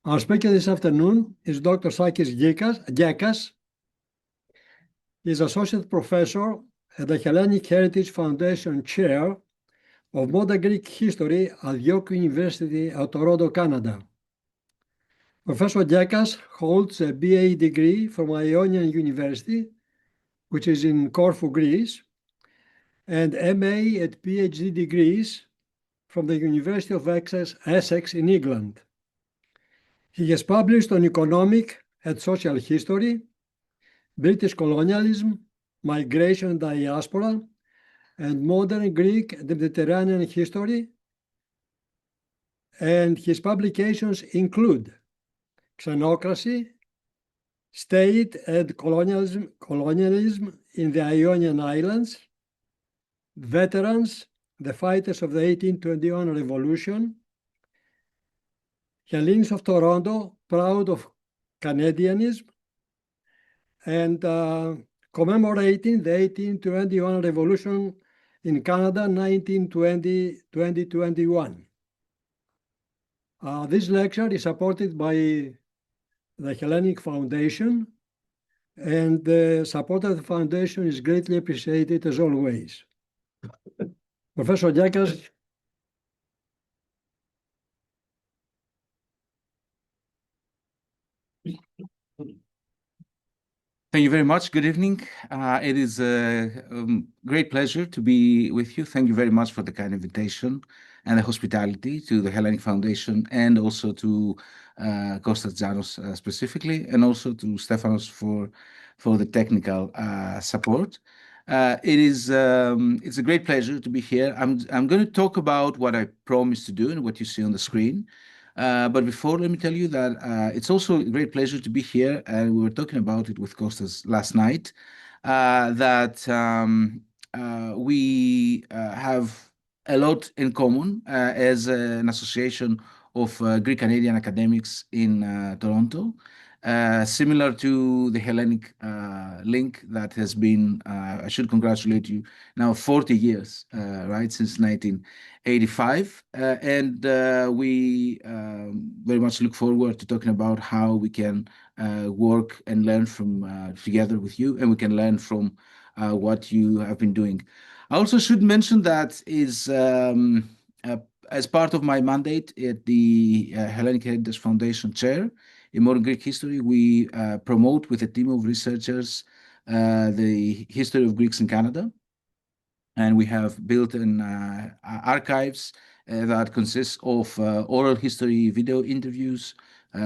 Our speaker this afternoon is Dr. Sakis Gkekas. He is Associate Professor at the Hellenic Heritage Foundation Chair of Modern Greek History at York University at Toronto, Canada. Professor Gkekas holds a BA degree from Ionian University, which is in Corfu, Greece, and MA and PhD degrees from the University of Essex in England. He has published on economic and social history, British colonialism, migration and diaspora, and modern Greek and Mediterranean history. And his publications include Xenocracy, State and Colonialism in the Ionian Islands, Veterans, the Fighters of the 1821 Revolution, Hellenics of Toronto, Proud of Canadianism, and commemorating the 1821 Revolution in Canada, 1920-2021. This lecture is supported by the Hellenic Foundation, and the support of the foundation is greatly appreciated as always. Professor Gkekas. Thank you very much. Good evening. It is a great pleasure to be with you. Thank you very much for the kind invitation and the hospitality to the Hellenic Foundation, and also to Kostas Janos specifically, and also to Stefanos for the technical support. It's a great pleasure to be here. I'm going to talk about what I promised to do and what you see on the screen. But before, let me tell you that it's also a great pleasure to be here, and we were talking about it with Kostas last night, that we have a lot in common as an association of Greek-Canadian academics in Toronto, similar to the Hellenic link that has been, I should congratulate you, now 40 years, right, since 1985. And we very much look forward to talking about how we can work and learn from together with you, and we can learn from what you have been doing. I also should mention that is as part of my mandate at the Hellenic Heritage Foundation Chair in Modern Greek History, we promote with a team of researchers the history of Greeks in Canada. And we have built an archives that consists of oral history, video interviews,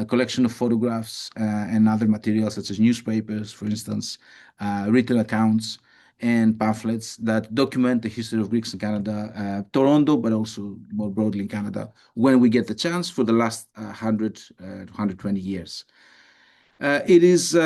collection of photographs, and other materials such as newspapers, for instance, written accounts, and pamphlets that document the history of Greeks in Canada, Toronto, but also more broadly in Canada, when we get the chance, for the last 100 to 120 years. It is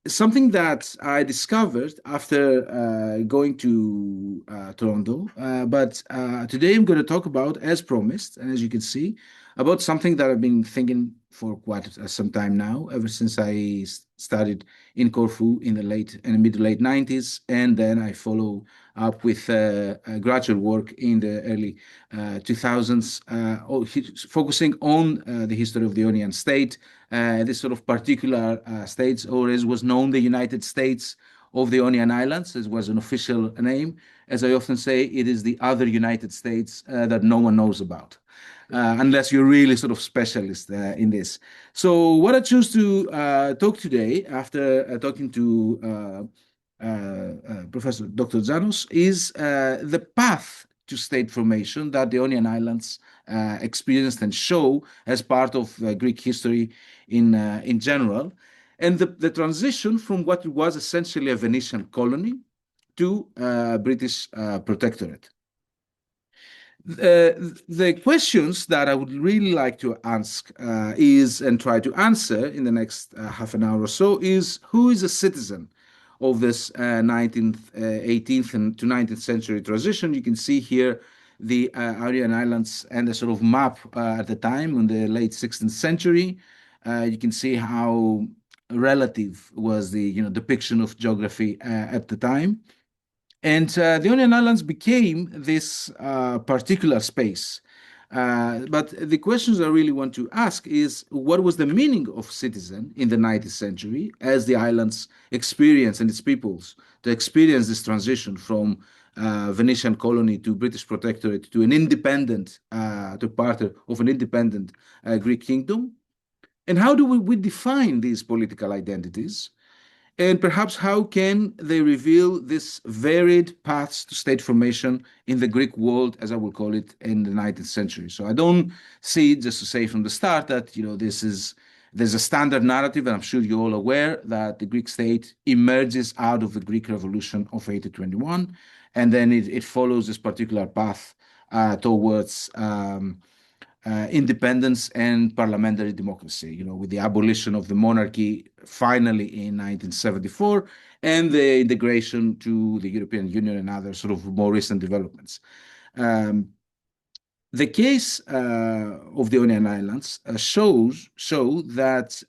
something that I discovered after going to Toronto, but today I'm going to talk about, as promised, and as you can see, about something that I've been thinking for quite some time now, ever since I started in Corfu in the mid to late 90s, and then I follow up with graduate work in the early 2000s, focusing on the history of the Ionian state, this sort of particular states, or as was known, the United States of the Ionian Islands, as was an official name. As I often say, it is the other United States that no one knows about, unless you're really sort of specialist in this. So what I choose to talk today, after talking to Professor Dr. Janos, is the path to state formation that the Ionian Islands experienced and show as part of Greek history in general, and the transition from what was essentially a Venetian colony to British Protectorate. The questions that I would really like to ask and try to answer in the next half an hour or so is, who is a citizen of this 18th to 19th century transition? You can see here the Ionian Islands and the sort of map at the time in the late 16th century. You can see how relative was the depiction of geography at the time. And the Ionian Islands became this particular space But the questions I really want to ask is, what was the meaning of citizen in the 19th century as the islands experience and its peoples to experience this transition from Venetian colony to British protectorate to an independent, to part of an independent Greek kingdom? And how do we define these political identities? And perhaps how can they reveal this varied paths to state formation in the Greek world, as I will call it, in the 19th century? So I don't see, just to say from the start, that there's a standard narrative, and I'm sure you're all aware that the Greek state emerges out of the Greek Revolution of 1821, and then it follows this particular path towards independence and parliamentary democracy, with the abolition of the monarchy finally in 1974 and the integration to the European Union and other sort of more recent developments. The case of the Ionian Islands show that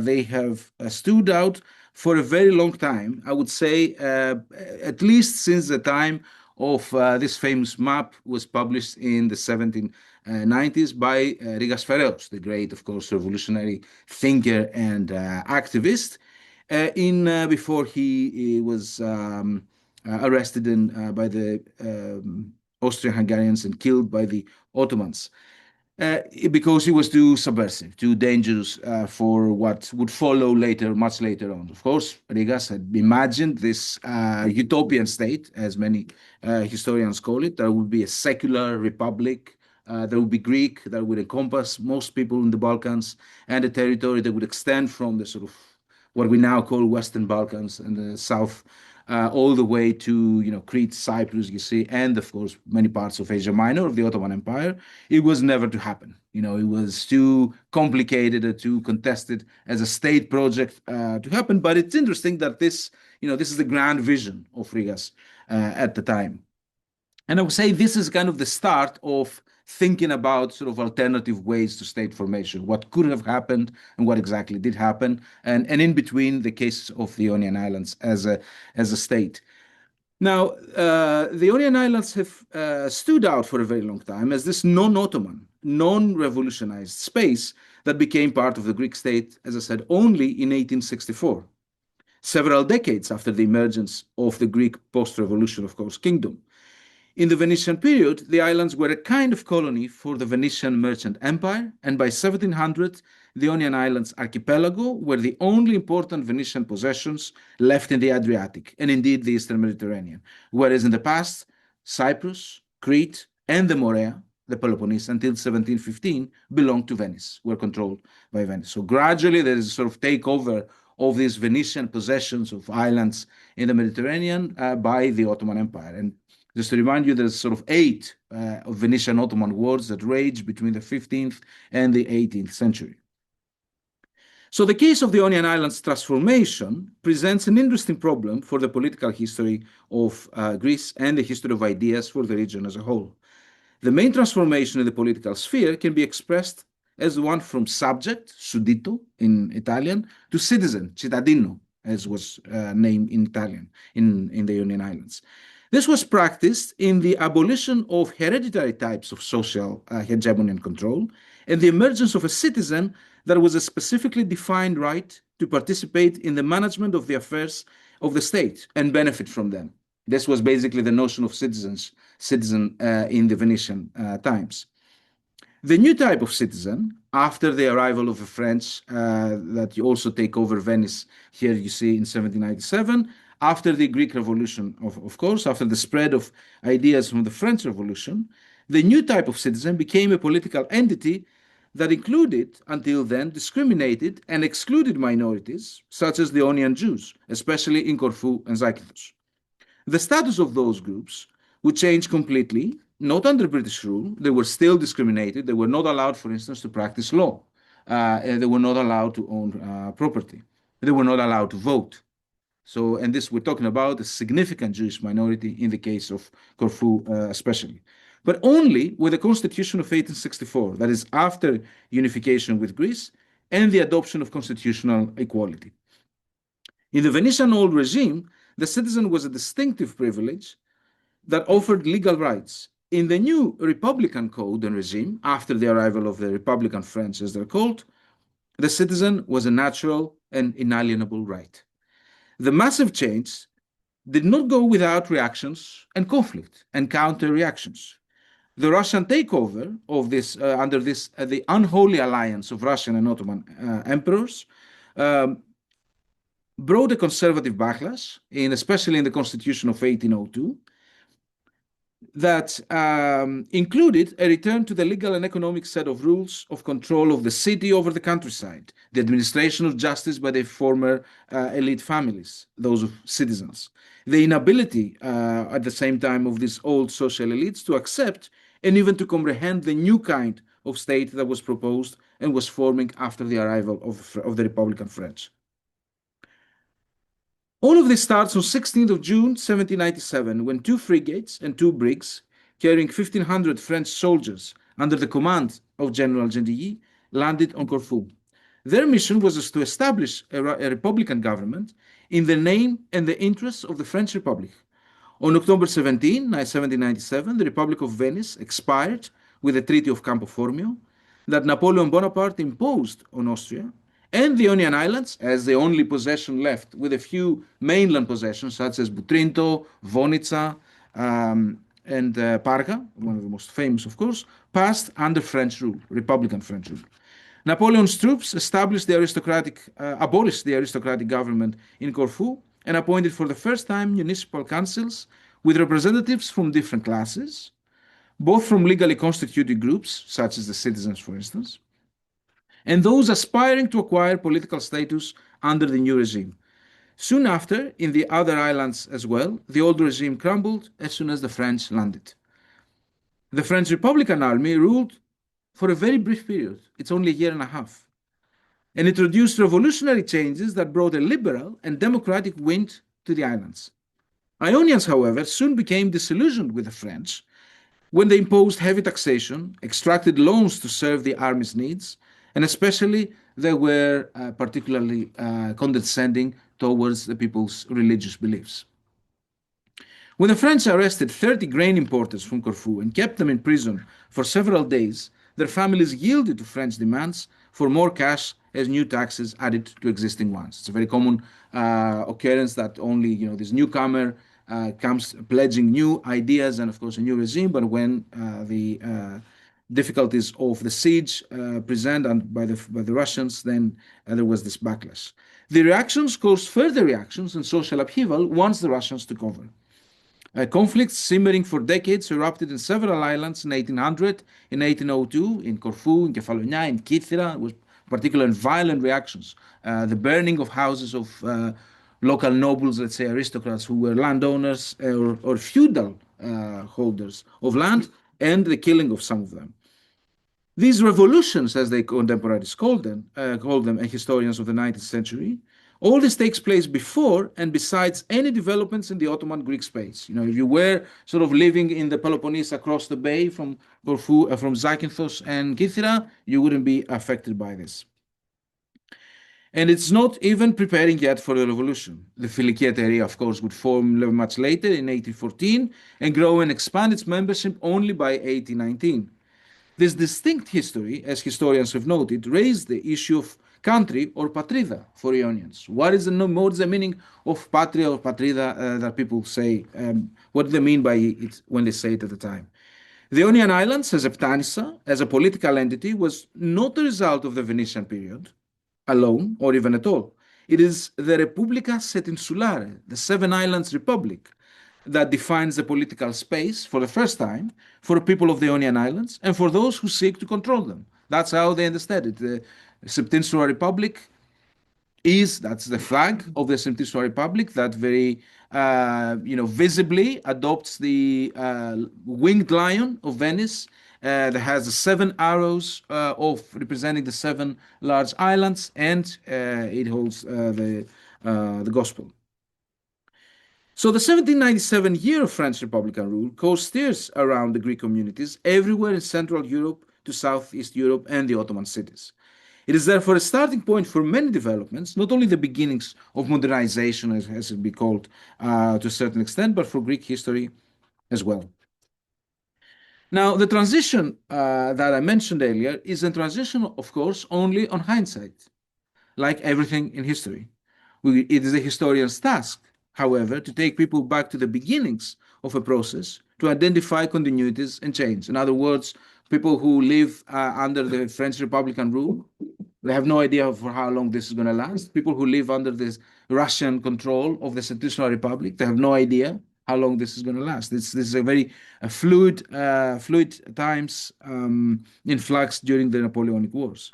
they have stood out for a very long time. I would say at least since the time of this famous map was published in the 1790s by Rigas Fereos, the great, of course, revolutionary thinker and activist, before he was arrested by the Austrian-Hungarians and killed by the Ottomans, because he was too subversive, too dangerous for what would follow later, much later on. Of course, Rigas had imagined this utopian state, as many historians call it. There would be a secular republic. There would be Greek that would encompass most people in the Balkans, and a territory that would extend from the sort of what we now call Western Balkans and the south all the way to Crete, Cyprus, you see, and of course many parts of Asia Minor of the Ottoman Empire. It was never to happen. It was too complicated or too contested as a state project to happen. But it's interesting that this is the grand vision of Rigas at the time. And I would say this is kind of the start of thinking about sort of alternative ways to state formation, what could have happened and what exactly did happen, and in between the case of the Ionian Islands as a state. Now, the Ionian Islands have stood out for a very long time as this non-Ottoman, non-revolutionized space that became part of the Greek state, as I said, only in 1864, several decades after the emergence of the Greek post-revolution, of course, kingdom. In the Venetian period, the islands were a kind of colony for the Venetian merchant empire, and by 1700, the Ionian Islands archipelago were the only important Venetian possessions left in the Adriatic, and indeed the Eastern Mediterranean, whereas in the past, Cyprus, Crete, and the Morea, the Peloponnese, until 1715, belonged to Venice, were controlled by Venice. So gradually there is a sort of takeover of these Venetian possessions of islands in the Mediterranean by the Ottoman Empire. And just to remind you, there's sort of 8 Venetian-Ottoman wars that raged between the 15th and the 18th century. So the case of the Ionian Islands transformation presents an interesting problem for the political history of Greece and the history of ideas for the region as a whole. The main transformation in the political sphere can be expressed as one from subject, suddito in Italian, to citizen, cittadino, as was named in Italian in the Ionian Islands. This was practiced in the abolition of hereditary types of social hegemony and control, and the emergence of a citizen that was a specifically defined right to participate in the management of the affairs of the state and benefit from them. This was basically the notion of citizen in the Venetian times. The new type of citizen, after the arrival of the French that you also take over Venice, here you see in 1797, after the Greek Revolution, of course, after the spread of ideas from the French Revolution, the new type of citizen became a political entity that included, until then, discriminated and excluded minorities, such as the Ionian Jews, especially in Corfu and Zakynthos. The status of those groups would change completely, not under British rule. They were still discriminated. They were not allowed, for instance, to practice law. They were not allowed to own property. They were not allowed to vote. So, and this, we're talking about a significant Jewish minority in the case of Corfu especially. But only with the Constitution of 1864, that is after unification with Greece and the adoption of constitutional equality. In the Venetian old regime, the citizen was a distinctive privilege that offered legal rights in the new Republican code and regime, after the arrival of the Republican French, as they're called, the citizen was a natural and inalienable right. The massive change did not go without reactions and conflict and counter reactions. The Russian takeover of this, under this, the unholy alliance of Russian and Ottoman emperors, brought a conservative backlash, especially in the Constitution of 1802, that included a return to the legal and economic set of rules of control of the city over the countryside, the administration of justice by the former elite families, those of citizens, the inability at the same time of these old social elites to accept and even to comprehend the new kind of state that was proposed and was forming after the arrival of the Republican French. All of this starts on 16th of June 1797, when two frigates and two brigs, carrying 1,500 French soldiers under the command of General Gentilly, landed on Corfu. Their mission was to establish a republican government in the name and the interests of the French Republic. On October 17, 1797, the Republic of Venice expired with the Treaty of Campo Formio that Napoleon Bonaparte imposed on Austria, and the Ionian Islands, as the only possession left, with a few mainland possessions such as Butrinto, Vonica, and Parga, one of the most famous, of course, passed under French rule, Republican French rule. Napoleon's troops abolished the aristocratic government in Corfu and appointed for the first time municipal councils with representatives from different classes, both from legally constituted groups, such as the citizens, for instance, and those aspiring to acquire political status under the new regime. Soon after, in the other islands as well, the old regime crumbled as soon as the French landed. The French Republican Army ruled for a very brief period. It's only a year and a half. And it introduced revolutionary changes that brought a liberal and democratic wind to the islands. Ionians, however, soon became disillusioned with the French when they imposed heavy taxation, extracted loans to serve the army's needs, and especially they were particularly condescending towards the people's religious beliefs. When the French arrested 30 grain importers from Corfu and kept them in prison for several days, their families yielded to French demands for more cash as new taxes added to existing ones. It's a very common occurrence that only this newcomer comes pledging new ideas and, of course, a new regime, but when the difficulties of the siege presented by the Russians, then there was this backlash. The reactions caused further reactions and social upheaval once the Russians took over. Conflicts simmering for decades erupted in several islands in 1800, in 1802, in Corfu, in Kefalonia, in Kythera, with particular and violent reactions. The burning of houses of local nobles, let's say aristocrats who were landowners or feudal holders of land, and the killing of some of them. These revolutions, as they contemporaries call them, and historians of the 19th century, all this takes place before and besides any developments in the Ottoman Greek space. If you were sort of living in the Peloponnese across the bay from Corfu, from Zakynthos and Kythera, you wouldn't be affected by this. And it's not even preparing yet for the revolution. The Philikete area, of course, would form much later in 1814 and grow and expand its membership only by 1819. This distinct history, as historians have noted, raised the issue of country or patrida for Ionians. What is the meaning of patria or patrida that people say? What do they mean by it when they say it at the time? The Ionian Islands, as a Ptanissa, as a political entity, was not the result of the Venetian period alone or even at all. It is the Republica Setinsulare, the Seven Islands Republic, that defines the political space for the first time for people of the Ionian Islands and for those who seek to control them. That's how they understand it. The Septinsular Republic that's the flag of the Septinsular Republic that very, visibly adopts the winged lion of Venice that has the 7 arrows of representing the 7 large islands, and it holds the gospel. So the 1797 year of French Republican rule caused stirs around the Greek communities everywhere in Central Europe to Southeast Europe and the Ottoman cities. It is therefore a starting point for many developments, not only the beginnings of modernization, as it be called to a certain extent, but for Greek history as well. Now, the transition that I mentioned earlier is a transition, of course, only on hindsight, like everything in history. It is a historian's task, however, to take people back to the beginnings of a process to identify continuities and change. In other words, people who live under the French Republican rule, they have no idea for how long this is going to last. People who live under this Russian control of the Secessional Republic, they have no idea how long this is going to last. This is a very fluid times in flux during the Napoleonic Wars.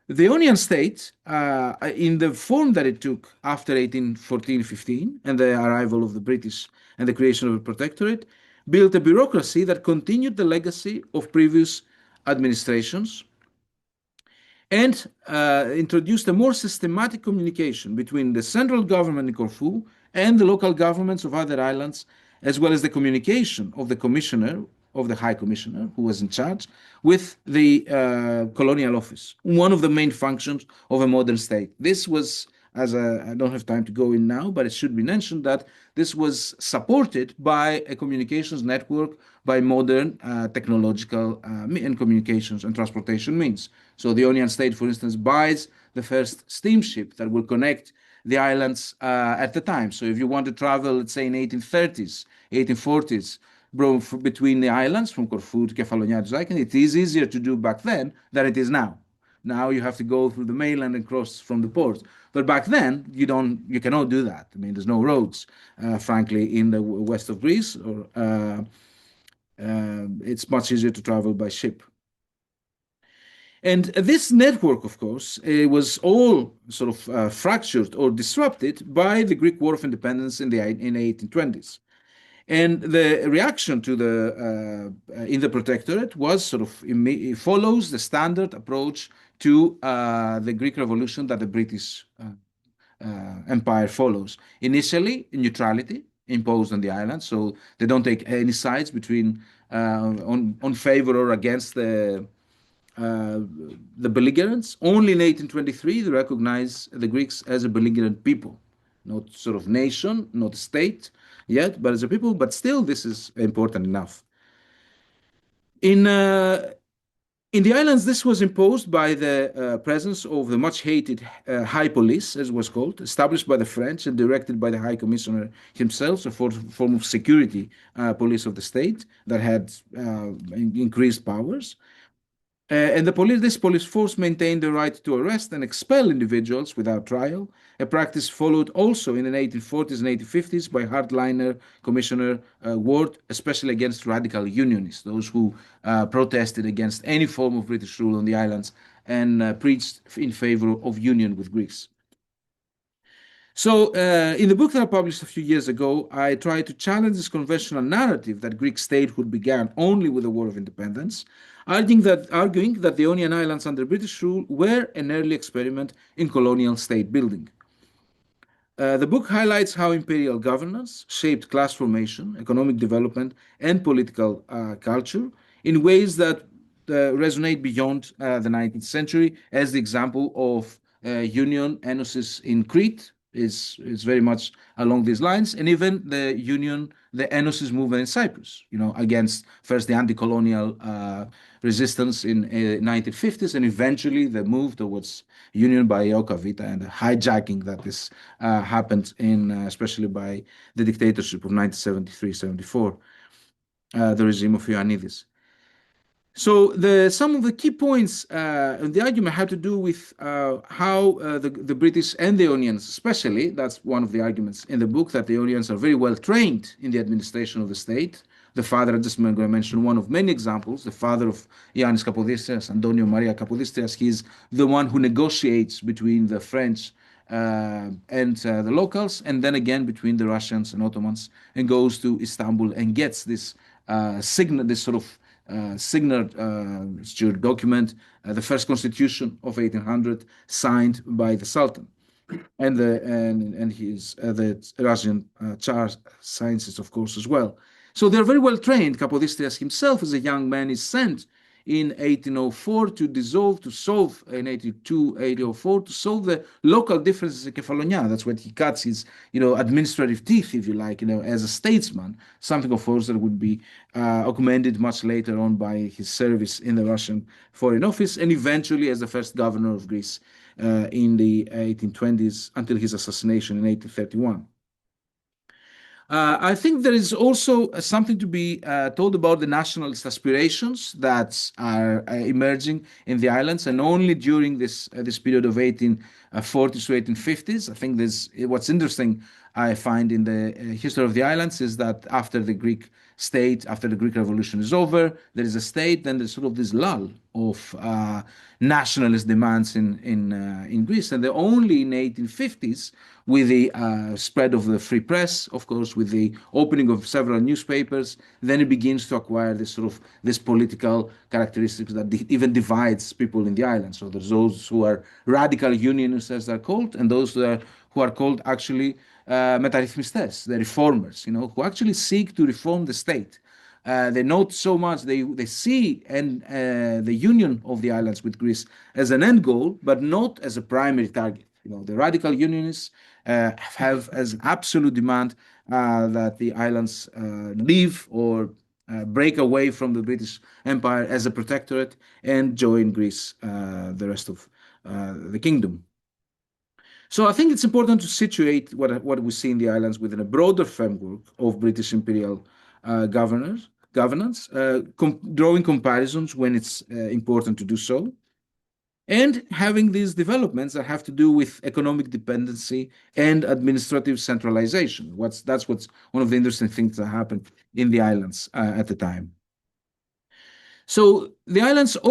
The Ionian state, in the form that it took after 1814-15 and the arrival of the British and the creation of a protectorate, built a bureaucracy that continued the legacy of previous administrations and introduced a more systematic communication between the central government in Corfu and the local governments of other islands, as well as the communication of the commissioner, of the High Commissioner, who was in charge, with the colonial office, one of the main functions of a modern state. This was, I don't have time to go in now, but it should be mentioned that this was supported by a communications network by modern technological and communications and transportation means. So the Ionian state, for instance, buys the first steamship that will connect the islands at the time. So if you want to travel, let's say in 1830s, 1840s, between the islands from Corfu to Kefalonia to Zakynthos, it is easier to do back then than it is now. Now you have to go through the mainland and cross from the ports. But back then, you cannot do that. I mean, there's no roads, frankly, in the west of Greece, or it's much easier to travel by ship. And this network, of course, was all sort of fractured or disrupted by the Greek War of Independence in the 1820s. And the reaction to in the Protectorate was sort of, it follows the standard approach to the Greek Revolution that the British Empire follows. Initially, neutrality imposed on the island, so they don't take any sides between on favor or against the belligerents. Only in 1823 they recognize the Greeks as a belligerent people, not sort of nation, not state yet, but as a people. But still, this is important enough. In the islands, this was imposed by the presence of the much hated High Police, as it was called, established by the French and directed by the High Commissioner himself, a form of security police of the state that had increased powers. And this police force maintained the right to arrest and expel individuals without trial, a practice followed also in the 1840s and 1850s by hardliner Commissioner Ward, especially against radical unionists, those who protested against any form of British rule on the islands and preached in favor of union with Greece. So in the book that I published a few years ago, I tried to challenge this conventional narrative that Greek statehood began only with the War of Independence, arguing that the Ionian Islands under British rule were an early experiment in colonial state building. The book highlights how imperial governance shaped class formation, economic development, and political culture in ways that resonate beyond the 19th century, as the example of union enosis in Crete is very much along these lines, and even the enosis movement in Cyprus, against first the anti-colonial resistance in 1950s, and eventually the move towards union by Ioka Vita and the hijacking that this happened in, especially by the dictatorship of 1973-74, the regime of Ioannidis. So some of the key points in the argument had to do with how the British and the Ionians, especially, that's one of the arguments in the book, that the Ionians are very well trained in the administration of the state. The father, I'm just going to mention one of many examples, the father of Ioannis Kapodistrias, Antonio Maria Kapodistrias, he's the one who negotiates between the French and the locals, and then again between the Russians and Ottomans, and goes to Istanbul and gets this signal, this sort of signature document, the first constitution of 1800, signed by the Sultan, and the Russian Tsar signs it, of course, as well. So they're very well trained. Kapodistrias himself, as a young man, is sent in 1804 to solve in 1804 to solve the local differences in Kefalonia. That's what he cuts his, administrative teeth, if you like, as a statesman. Something, of course, that would be augmented much later on by his service in the Russian Foreign Office and eventually as the first governor of Greece in the 1820s until his assassination in 1831. I think there is also something to be told about the nationalist aspirations that are emerging in the islands, and only during this period of 1840s to 1850s. I think what's interesting I find in the history of the islands is that after the Greek state, after the Greek Revolution is over, there is a state, then there's sort of this lull of nationalist demands in Greece, and only in 1850s, with the spread of the free press, of course, with the opening of several newspapers, then it begins to acquire this political characteristics that even divides people in the island. So there's those who are radical unionists, as they're called, and those who are called actually μεταρρυθμιστές, the reformers, who actually seek to reform the state. They note so much, they see the union of the islands with Greece as an end goal, but not as a primary target. The radical unionists have as absolute demand that the islands leave or break away from the British Empire as a protectorate and join Greece, the rest of the kingdom. So I think it's important to situate what we see in the islands within a broader framework of British imperial governance, drawing comparisons when it's important to do so, and having these developments that have to do with economic dependency and administrative centralization. That's what's one of the interesting things that happened in the islands at the time. So the islands were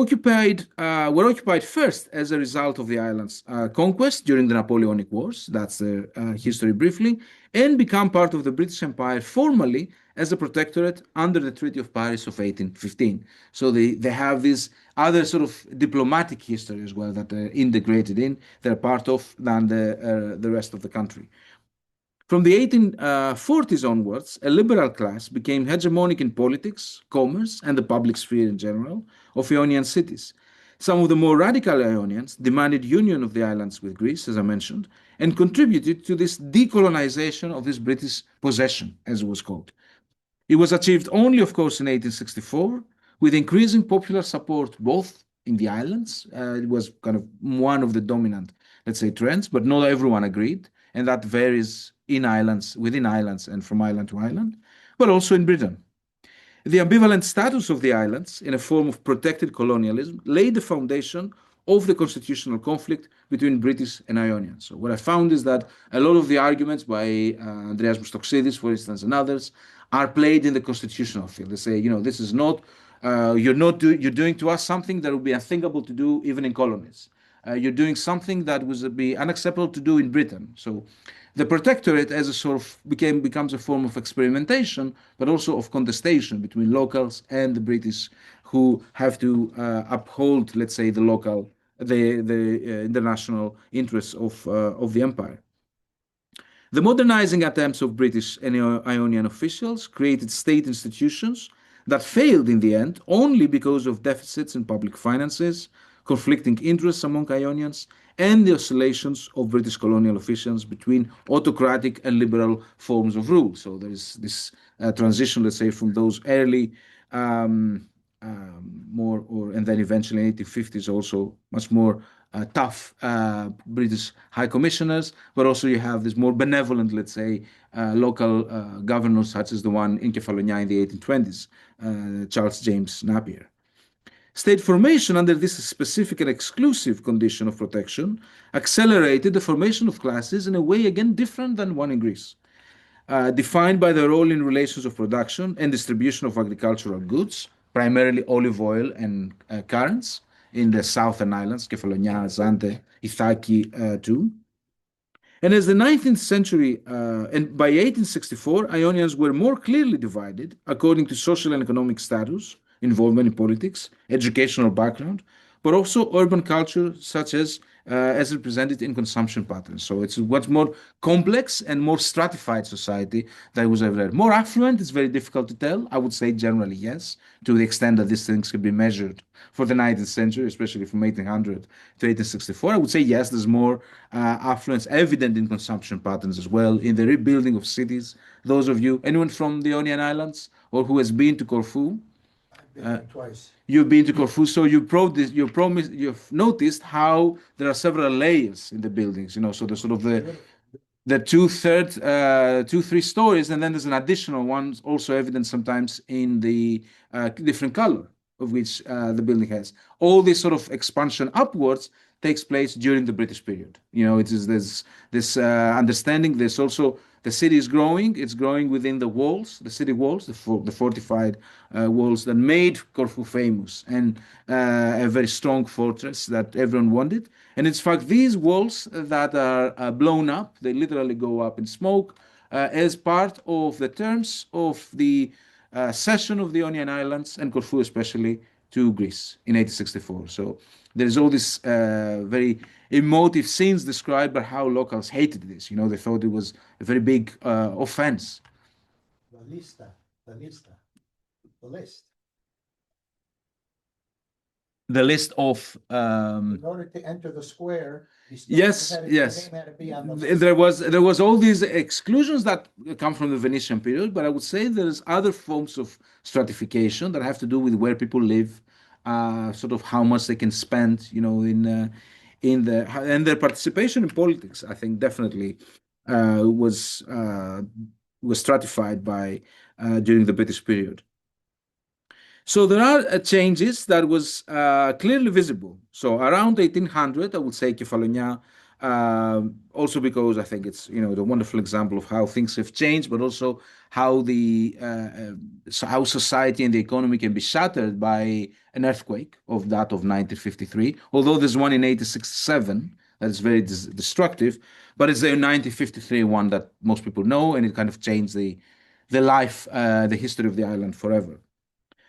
occupied first as a result of the islands' conquest during the Napoleonic Wars. That's the history briefly, and become part of the British Empire formally as a protectorate under the Treaty of Paris of 1815. So they have this other sort of diplomatic history as well that they're integrated in, they're part of than the rest of the country. From the 1840s onwards, a liberal class became hegemonic in politics, commerce, and the public sphere in general of Ionian cities. Some of the more radical Ionians demanded union of the islands with Greece, as I mentioned, and contributed to this decolonization of this British possession, as it was called. It was achieved only, of course, in 1864, with increasing popular support both in the islands. It was kind of one of the dominant, let's say, trends, but not everyone agreed, and that varies within islands and from island to island, but also in Britain. The ambivalent status of the islands in a form of protected colonialism laid the foundation of the constitutional conflict between British and Ionians. So what I found is that a lot of the arguments by Andreas Mustoxidis, for instance, and others, are played in the constitutional field. They say, this is not, you're doing to us something that would be unthinkable to do even in colonies. You're doing something that would be unacceptable to do in Britain. So the protectorate as a sort of becomes a form of experimentation, but also of contestation between locals and the British, who have to uphold, let's say, the international interests of the empire. The modernizing attempts of British and Ionian officials created state institutions that failed in the end only because of deficits in public finances, conflicting interests among Ionians, and the oscillations of British colonial officials between autocratic and liberal forms of rule. So there is this transition, let's say, from those early and then eventually in the 1850s also much more tough British high commissioners, but also you have this more benevolent, let's say, local governors such as the one in Kefalonia in the 1820s, Charles James Napier. State formation under this specific and exclusive condition of protection accelerated the formation of classes in a way again different than one in Greece, defined by their role in relations of production and distribution of agricultural goods, primarily olive oil and currants in the southern islands, Kefalonia, Zante, Ithaki too. And as the 19th century, and by 1864, Ionians were more clearly divided according to social and economic status, involvement in politics, educational background, but also urban culture, such as represented in consumption patterns. So it's a much more complex and more stratified society that was ever there. More affluent, it's very difficult to tell. I would say generally yes, to the extent that these things could be measured for the 19th century, especially from 1800 to 1864. I would say yes, there's more affluence evident in consumption patterns as well, in the rebuilding of cities. Those of you, anyone from the Ionian Islands or who has been to Corfu? Been there twice. You've been to Corfu, so you've noticed how there are several layers in the buildings. So the sort of the two, 3 stories, and then there's an additional one also evident sometimes in the different color of which the building has. All this sort of expansion upwards takes place during the British period. There's this understanding. There's also the city is growing. It's growing within the walls, the city walls, the fortified walls that made Corfu famous and a very strong fortress that everyone wanted. And it's in fact these walls that are blown up. They literally go up in smoke as part of the terms of the cession of the Ionian Islands and Corfu especially to Greece in 1864. So there is all this very emotive scenes described by how locals hated this. They thought it was a very big offense. The lista, the list. The list of In order to enter the square, yes, your yes. name had to be on the list. There was all these exclusions that come from the Venetian period, but I would say there's other forms of stratification that have to do with where people live, sort of how much they can spend, in and their participation in politics. I think definitely was stratified by during the British period. So there are changes that was clearly visible. So around 1800, I would say Kefalonia, also because I think it's the wonderful example of how things have changed, but also how how society and the economy can be shattered by an earthquake of that of 1953. Although there's one in 1867 that is very destructive, but it's the 1953 one that most people know, and it kind of changed the history of the island forever.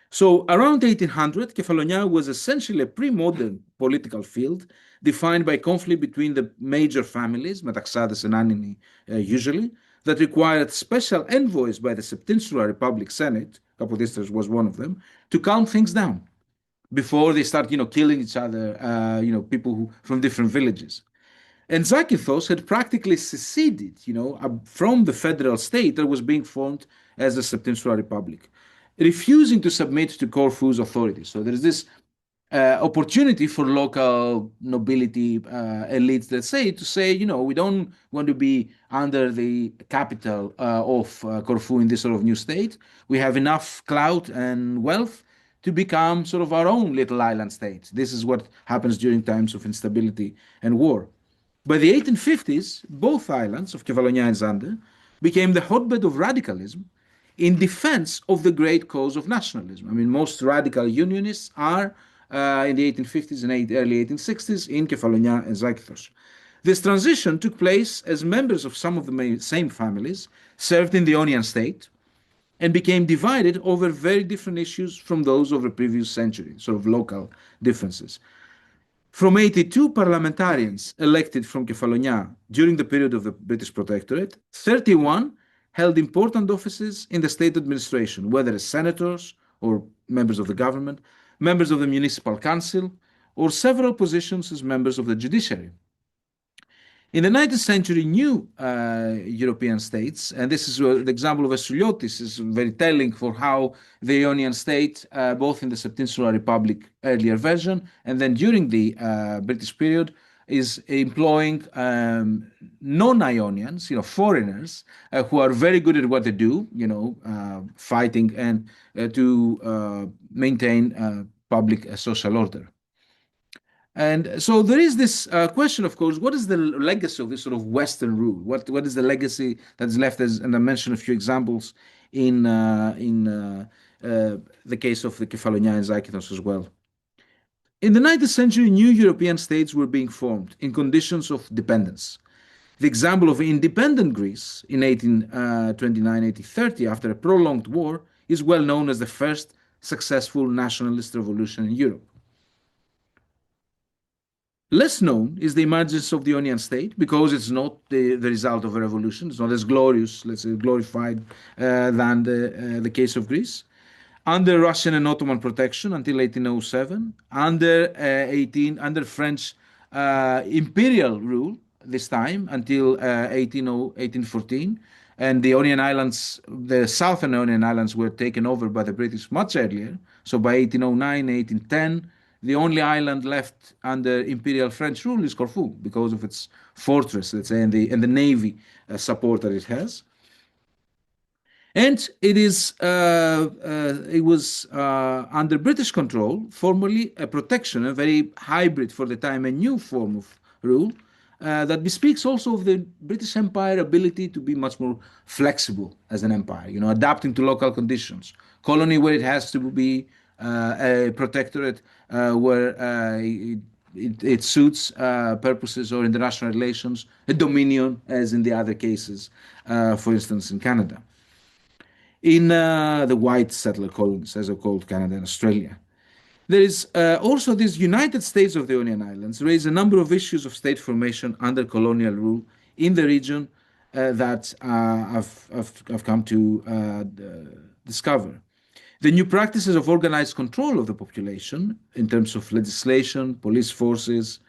So around 1800, Kefalonia was essentially a pre-modern political field defined by conflict between the major families, Metaxades and Anini usually, that required special envoys by the Septinsular Republic Senate, Kapodistras was one of them, to calm things down before they start, killing each other, people from different villages. And Zakynthos had practically seceded, from the federal state that was being formed as the Septinsular Republic, refusing to submit to Corfu's authority. So there is this opportunity for local nobility elites, let's say, to say, we don't want to be under the capital of Corfu in this sort of new state. We have enough clout and wealth to become sort of our own little island state. This is what happens during times of instability and war. By the 1850s, both islands of Kefalonia and Zande became the hotbed of radicalism in defense of the great cause of nationalism. I mean, most radical unionists are in the 1850s and early 1860s in Kefalonia and Zakynthos. This transition took place as members of some of the same families served in the Ionian state and became divided over very different issues from those of the previous century, sort of local differences. From 82 parliamentarians elected from Kefalonia during the period of the British Protectorate, 31 held important offices in the state administration, whether as senators or members of the government, members of the municipal council, or several positions as members of the judiciary. In the 19th century, new European states, and this is the example of Vesuliotis is very telling for how the Ionian state, both in the Septinsular Republic earlier version and then during the British period, is employing non-Ionians, foreigners, who are very good at what they do, fighting and to maintain public social order. And so there is this question, of course, what is the legacy of this sort of Western rule? What is the legacy that is left? And I mentioned a few examples in the case of the Kefalonia and Zakynthos as well. In the 19th century, new European states were being formed in conditions of dependence. The example of independent Greece in 1829-1830, after a prolonged war, is well known as the first successful nationalist revolution in Europe. Less known is the emergence of the Ionian state because it's not the result of a revolution. It's not as glorious, let's say, glorified than the case of Greece. Under Russian and Ottoman protection until 1807, under French imperial rule this time until 1814, and the Ionian Islands, the southern Ionian Islands, were taken over by the British much earlier. So by 1809, 1810, the only island left under imperial French rule is Corfu because of its fortress, let's say, and the navy support that it has. And it was under British control, formerly a protection, a very hybrid for the time, a new form of rule that bespeaks also of the British Empire ability to be much more flexible as an empire, adapting to local conditions. Colony where it has to be a protectorate where it suits purposes or international relations, a dominion as in the other cases, for instance, in Canada. In the white settler colonies, as are called Canada and Australia. There is also these United States of the Ionian Islands raise a number of issues of state formation under colonial rule in the region that I've come to discover. The new practices of organized control of the population in terms of legislation, police forces,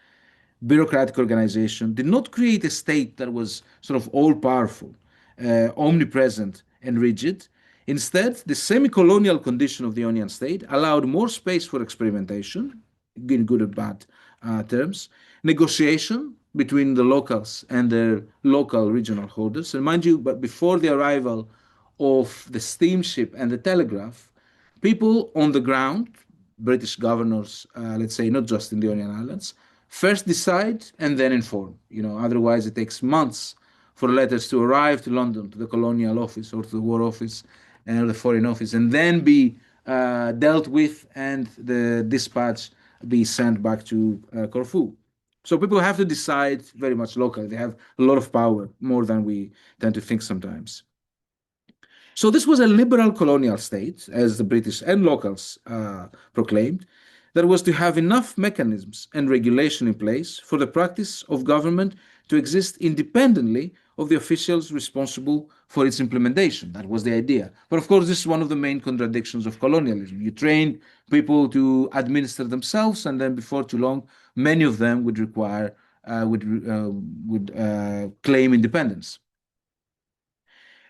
bureaucratic organization did not create a state that was sort of all-powerful, omnipresent and rigid. Instead, the semi-colonial condition of the Ionian state allowed more space for experimentation, in good or bad terms, negotiation between the locals and their local regional holders. And mind you, but before the arrival of the steamship and the telegraph, people on the ground, British governors, let's say, not just in the Ionian Islands, first decide and then inform. Otherwise it takes months for letters to arrive to London, to the colonial office or to the war office and the foreign office, and then be dealt with and the dispatch be sent back to Corfu. So people have to decide very much locally. They have a lot of power, more than we tend to think sometimes. So this was a liberal colonial state, as the British and locals proclaimed, that was to have enough mechanisms and regulation in place for the practice of government to exist independently of the officials responsible for its implementation. That was the idea. But of course, this is one of the main contradictions of colonialism. You train people to administer themselves, and then before too long, many of them would claim independence.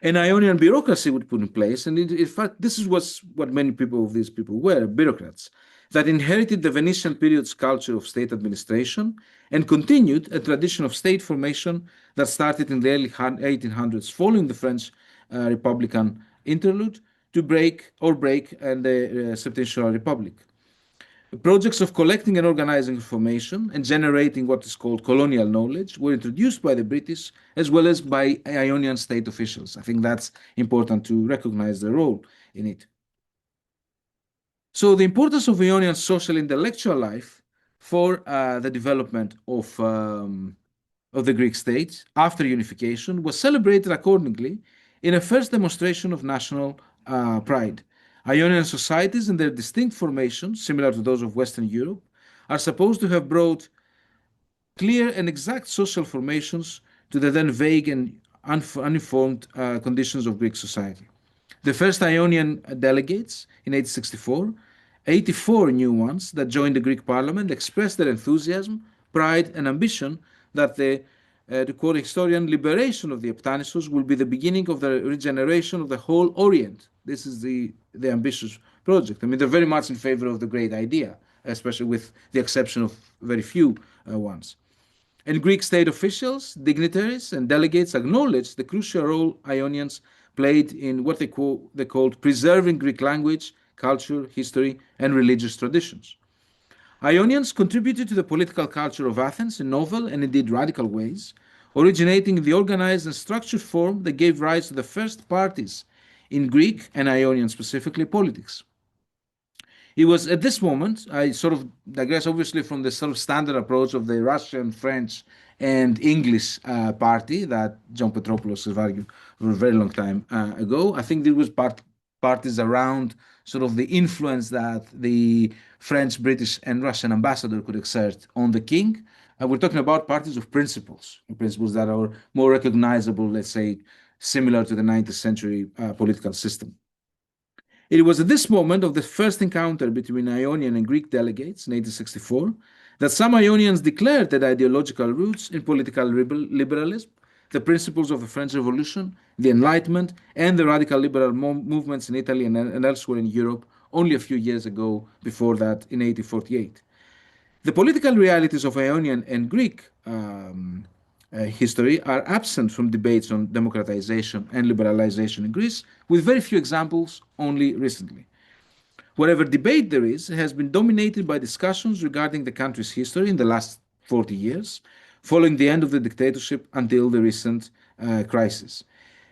An Ionian bureaucracy would put in place, and in fact, this is what many of these people were, bureaucrats, that inherited the Venetian period's culture of state administration and continued a tradition of state formation that started in the early 1800s following the French Republican interlude to break and the Septentrional Republic. Projects of collecting and organizing information and generating what is called colonial knowledge were introduced by the British as well as by Ionian state officials. I think that's important to recognize their role in it. So the importance of Ionian social intellectual life for the development of the Greek state after unification was celebrated accordingly in a first demonstration of national pride. Ionian societies and their distinct formations, similar to those of Western Europe, are supposed to have brought clear and exact social formations to the then vague and uninformed conditions of Greek society. The first Ionian delegates in 1864, 84 new ones that joined the Greek parliament, expressed their enthusiasm, pride, and ambition that to quote historian, liberation of the Heptanissos will be the beginning of the regeneration of the whole Orient. This is the ambitious project. I mean, they're very much in favor of the great idea, especially with the exception of very few ones. And Greek state officials, dignitaries, and delegates acknowledged the crucial role Ionians played in what they called preserving Greek language, culture, history, and religious traditions. Ionians contributed to the political culture of Athens in novel and indeed radical ways, originating in the organized and structured form that gave rise to the first parties in Greek and Ionian specifically politics. It was at this moment, I sort of digress obviously from the sort of standard approach of the Russian, French, and English party that John Petropoulos has argued for a very long time ago. I think there was parties around sort of the influence that the French, British, and Russian ambassador could exert on the king we're talking about parties of principles, principles that are more recognizable, let's say, similar to the 19th century political system. It was at this moment of the first encounter between Ionian and Greek delegates in 1864 that some Ionians declared that ideological roots in political liberalism, the principles of the French Revolution, the Enlightenment, and the radical liberal movements in Italy and elsewhere in Europe only a few years ago, before that in 1848. The political realities of Ionian and Greek history are absent from debates on democratization and liberalization in Greece, with very few examples only recently. Whatever debate there is has been dominated by discussions regarding the country's history in the last 40 years, following the end of the dictatorship until the recent crisis.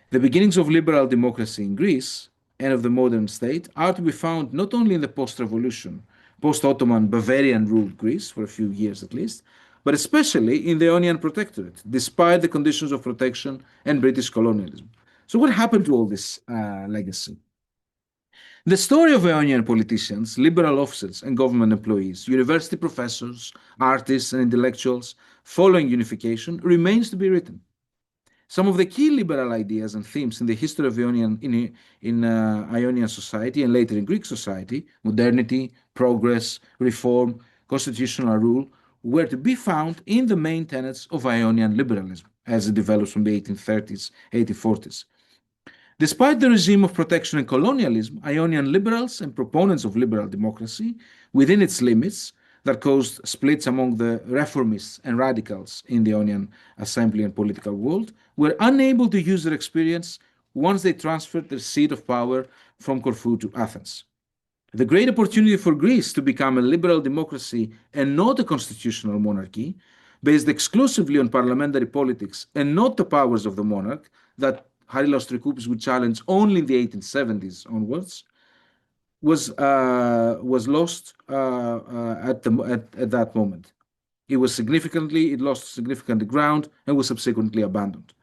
The beginnings of liberal democracy in Greece and of the modern state are to be found not only in the post-revolution, post-Ottoman Bavarian-ruled Greece, for a few years at least, but especially in the Ionian Protectorate, despite the conditions of protection and British colonialism. So what happened to all this legacy? The story of Ionian politicians, liberal officers and government employees, university professors, artists and intellectuals following unification remains to be written. Some of the key liberal ideas and themes in the history of Ionian society and later in Greek society, modernity, progress, reform, constitutional rule, were to be found in the main tenets of Ionian liberalism as it develops from the 1830s, 1840s. Despite the regime of protection and colonialism, Ionian liberals and proponents of liberal democracy, within its limits, that caused splits among the reformists and radicals in the Ionian assembly and political world, were unable to use their experience once they transferred their seat of power from Corfu to Athens. The great opportunity for Greece to become a liberal democracy and not a constitutional monarchy, based exclusively on parliamentary politics and not the powers of the monarch, that Harilaos Trikoupis would challenge only in the 1870s onwards, was lost at that moment. It lost significant ground and was subsequently abandoned.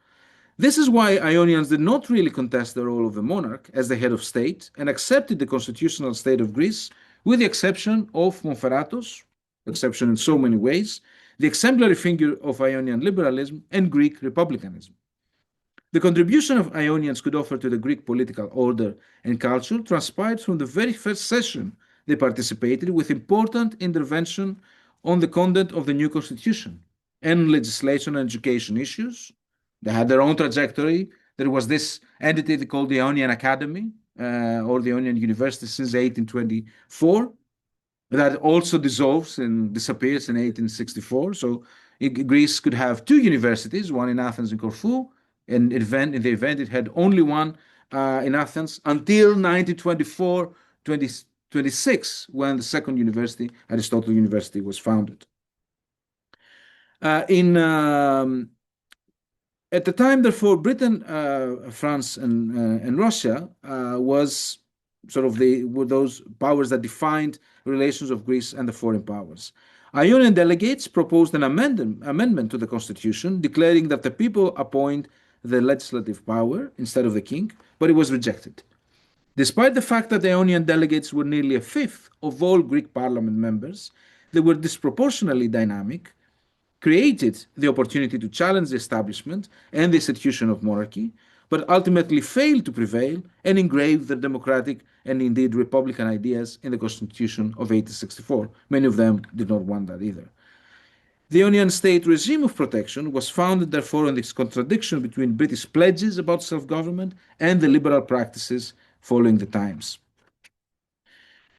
This is why Ionians did not really contest the role of the monarch as the head of state and accepted the constitutional state of Greece, with the exception of Monferratos, exception in so many ways, the exemplary figure of Ionian liberalism and Greek republicanism. The contribution of Ionians could offer to the Greek political order and culture transpired from the very first session they participated, with important intervention on the content of the new constitution and legislation and education issues. They had their own trajectory. There was this entity called the Ionian Academy or the Ionian University since 1824 that also dissolves and disappears in 1864. So Greece could have two universities, one in Athens and Corfu. And in the event, it had only one in Athens until 1924-26, when the second university, Aristotle University, was founded. At the time, therefore, Britain, France, and Russia was sort of were those powers that defined relations of Greece and the foreign powers. Ionian delegates proposed an amendment to the constitution, declaring that the people appoint the legislative power instead of the king, but it was rejected. Despite the fact that the Ionian delegates were nearly a fifth of all Greek parliament members, they were disproportionately dynamic, created the opportunity to challenge the establishment and the institution of monarchy, but ultimately failed to prevail and engraved the democratic and indeed republican ideas in the constitution of 1864. Many of them did not want that either. The Ionian state regime of protection was founded, therefore, on this contradiction between British pledges about self-government and the liberal practices following the times.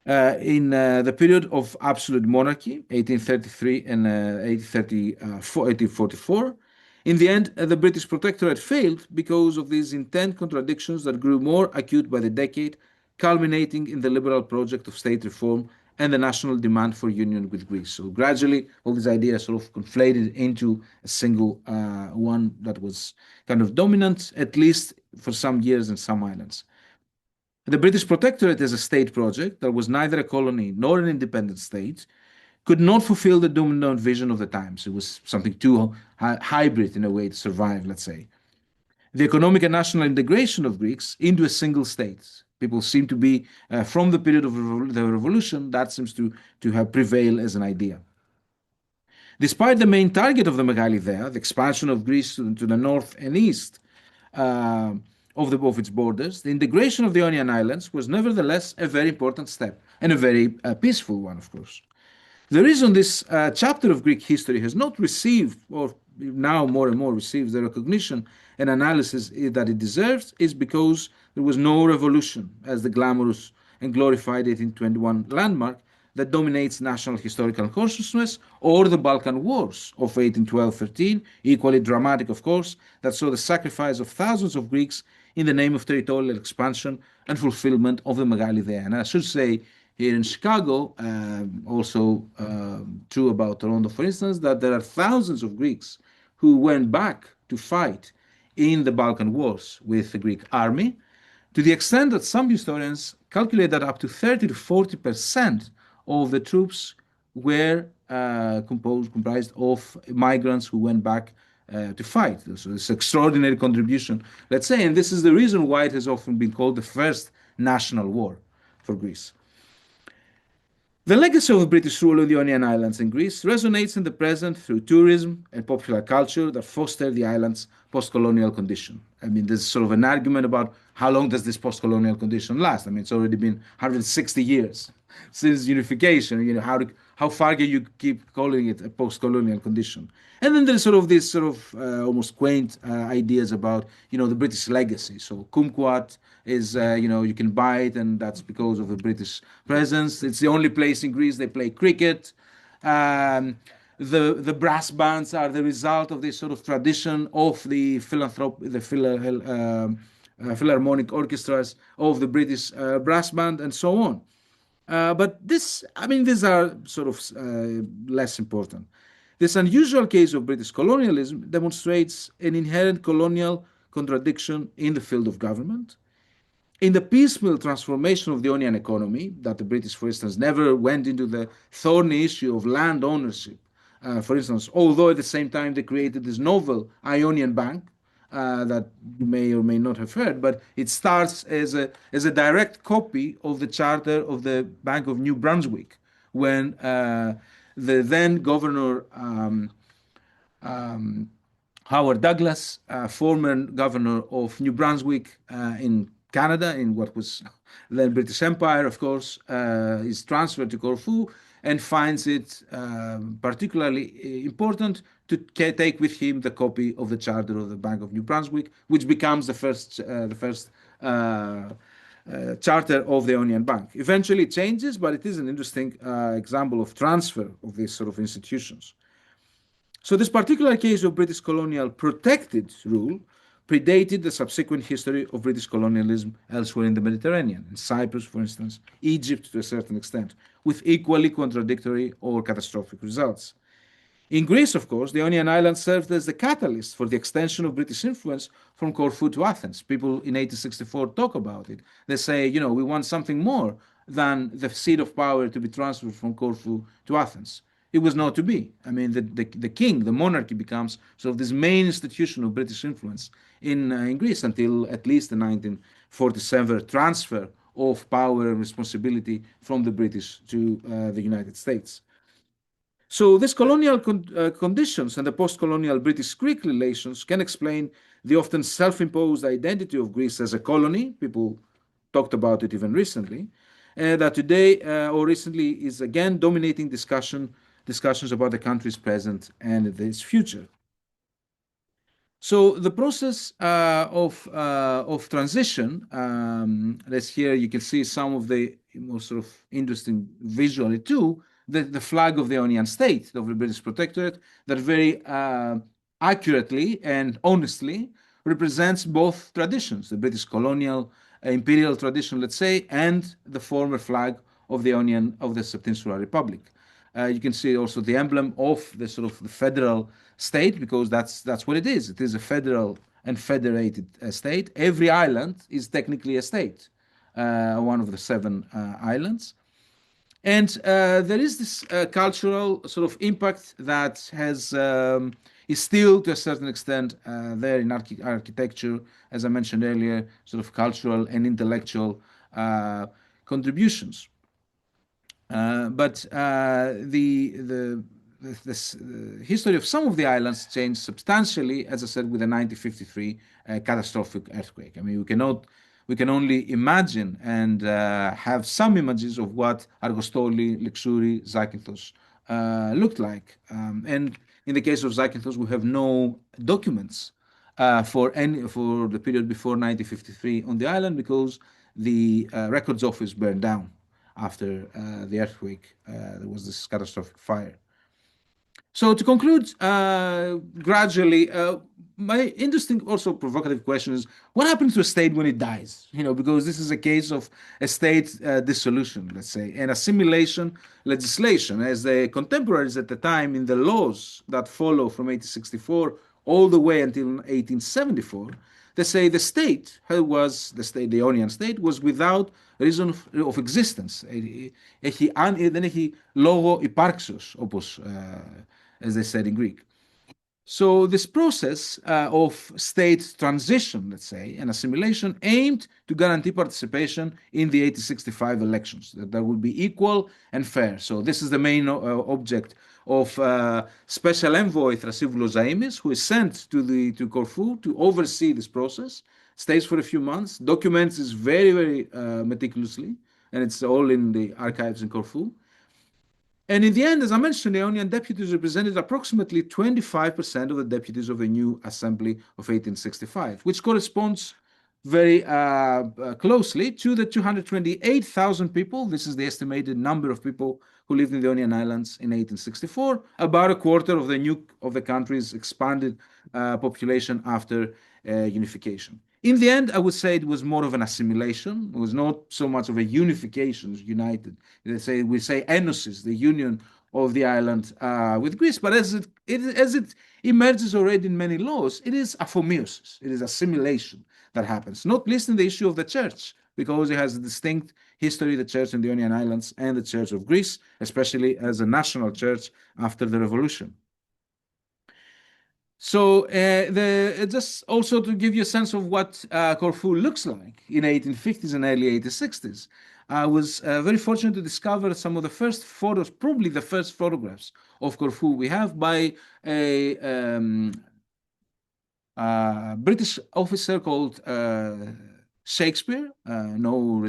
In the period of absolute monarchy, 1833 and 1844, in the end, the British Protectorate failed because of these intense contradictions that grew more acute by the decade, culminating in the liberal project of state reform and the national demand for union with Greece. So gradually, all these ideas sort of conflated into a single one that was kind of dominant, at least for some years in some islands. The British Protectorate as a state project that was neither a colony nor an independent state could not fulfill the dominant vision of the times. It was something too hybrid in a way to survive, let's say. The economic and national integration of Greeks into a single state. People seem to be, from the period of the revolution, that seems to have prevailed as an idea. Despite the main target of the megalithea, the expansion of Greece to the north and east uh, of its borders, the integration of the Ionian Islands was nevertheless a very important step, and a very peaceful one, of course. The reason this chapter of Greek history has not received, or now more and more receives, the recognition and analysis that it deserves is because there was no revolution, as the glamorous and glorified 1821 landmark that dominates national historical consciousness, or the Balkan Wars of 1812-13, equally dramatic, of course, that saw the sacrifice of thousands of Greeks in the name of territorial expansion and fulfillment of the megalithea. And I should say, here in Chicago, also true about Toronto, for instance, that there are thousands of Greeks who went back to fight in the Balkan Wars with the Greek army, to the extent that some historians calculate that up to 30 to 40% of the troops were comprised of migrants who went back to fight. So it's extraordinary contribution, let's say, and this is the reason why it has often been called the first national war for Greece. The legacy of the British rule of the Ionian Islands in Greece resonates in the present through tourism and popular culture that foster the island's post-colonial condition. I mean, there's sort of an argument about how long does this post-colonial condition last. I mean, it's already been 160 years since unification. You know, how far can you keep calling it a post-colonial condition? And then there's sort of this almost quaint ideas about, you know, the British legacy. So kumquat is, you know, you can buy it, and that's because of the British presence. It's the only place in Greece they play cricket. The brass bands are the result of this sort of tradition of the philharmonic orchestras of the British brass band, and so on. But this, I mean, these are sort of less important. This unusual case of British colonialism demonstrates an inherent colonial contradiction in the field of government. In the piecemeal transformation of the Ionian economy, that the British, for instance, never went into the thorny issue of land ownership. For instance, although at the same time they created this novel Ionian Bank, that you may or may not have heard, but it starts as a direct copy of the charter of the Bank of New Brunswick, when the then governor Howard Douglas, former governor of New Brunswick in Canada, in what was then British Empire, of course, is transferred to Corfu and finds it particularly important to take with him the copy of the charter of the Bank of New Brunswick, which becomes the first charter of the Ionian Bank. Eventually it changes, but it is an interesting example of transfer of these sort of institutions. So this particular case of British colonial protected rule predated the subsequent history of British colonialism elsewhere in the Mediterranean, in Cyprus, for instance, Egypt to a certain extent, with equally contradictory or catastrophic results. In Greece, of course, the Ionian Islands served as the catalyst for the extension of British influence from Corfu to Athens. People in 1864 talk about it. They say, you know, we want something more than the seat of power to be transferred from Corfu to Athens. It was not to be. I mean, the king, the monarchy, becomes sort of this main institution of British influence in Greece until at least the 1947 transfer of power and responsibility from the British to the United States. So these colonial conditions and the post-colonial British-Greek relations can explain the often self-imposed identity of Greece as a colony. People talked about it even recently. That today or recently is again dominating discussions about the country's present and its future. So the process of transition, let's here you can see some of the most sort of interesting visually too, the flag of the Ionian state, of the British Protectorate, that very accurately and honestly represents both traditions, the British colonial imperial tradition, let's say, and the former flag of the Ionian, of the Septinsular Republic. You can see also the emblem of the sort of the federal state, because that's what it is. It is a federal and federated state. Every island is technically a state, one of the 7 islands. And there is this cultural sort of impact that has is still to a certain extent there in architecture, as I mentioned earlier, sort of cultural and intellectual contributions. But the history of some of the islands changed substantially, as I said, with the 1953 catastrophic earthquake. I mean, we can only imagine and have some images of what Argostoli, Lixouri, Zakynthos looked like. And in the case of Zakynthos, we have no documents for the period before 1953 on the island because the records office burned down after the earthquake. There was this catastrophic fire. So to conclude, gradually, my interesting, also provocative question is, what happens to a state when it dies? Because this is a case of a state dissolution, let's say, and assimilation legislation, as the contemporaries at the time in the laws that follow from 1864 all the way until 1874, they say the state the Ionian state, was without reason of existence. Δεν έχει λόγο υπάρξεως, as they said in Greek. So this process of state transition, let's say, and assimilation aimed to guarantee participation in the 1865 elections, that would be equal and fair. So this is the main object of Special Envoy Thrasivoulos Zaimis, who is sent to Corfu to oversee this process, stays for a few months, documents this very, very meticulously, and it's all in the archives in Corfu. And in the end, as I mentioned, the Ionian deputies represented approximately 25% of the deputies of the new assembly of 1865, which corresponds very closely to the 228,000 people. This is the estimated number of people who lived in the Ionian Islands in 1864, about a quarter of the country's expanded population after unification. In the end, I would say it was more of an assimilation. It was not so much of a unification, united. We say enosis, the union of the island with Greece. But as it emerges already in many laws, it is aphomeosis. It is assimilation that happens, not least in the issue of the church, because it has a distinct history, the church in the Ionian Islands and the Church of Greece, especially as a national church after the revolution. So just also to give you a sense of what Corfu looks like in 1850s and early 1860s, I was very fortunate to discover some of the first photos, probably the first photographs of Corfu we have by a British officer called Shakespeare, no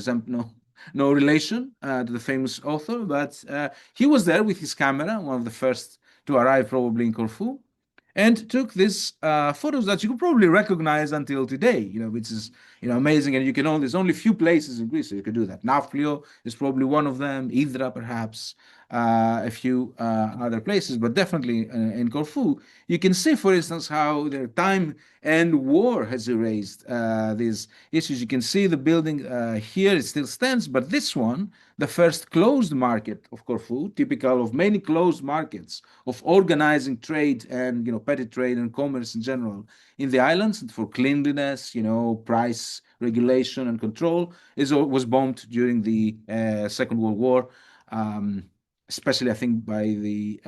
relation to the famous author, but he was there with his camera, one of the first to arrive probably in Corfu, and took these photos that you could probably recognize until today, which is amazing. And there's only a few places in Greece so you could do that. Nafplio is probably one of them, Hydra perhaps, a few other places, but definitely in Corfu. You can see, for instance, how their time and war has erased these issues. You can see the building here, it still stands, but this one, the first closed market of Corfu, typical of many closed markets of organizing trade and petty trade and commerce in general in the islands, and for cleanliness, price regulation and control, was bombed during the Second World War. Especially, I think, by the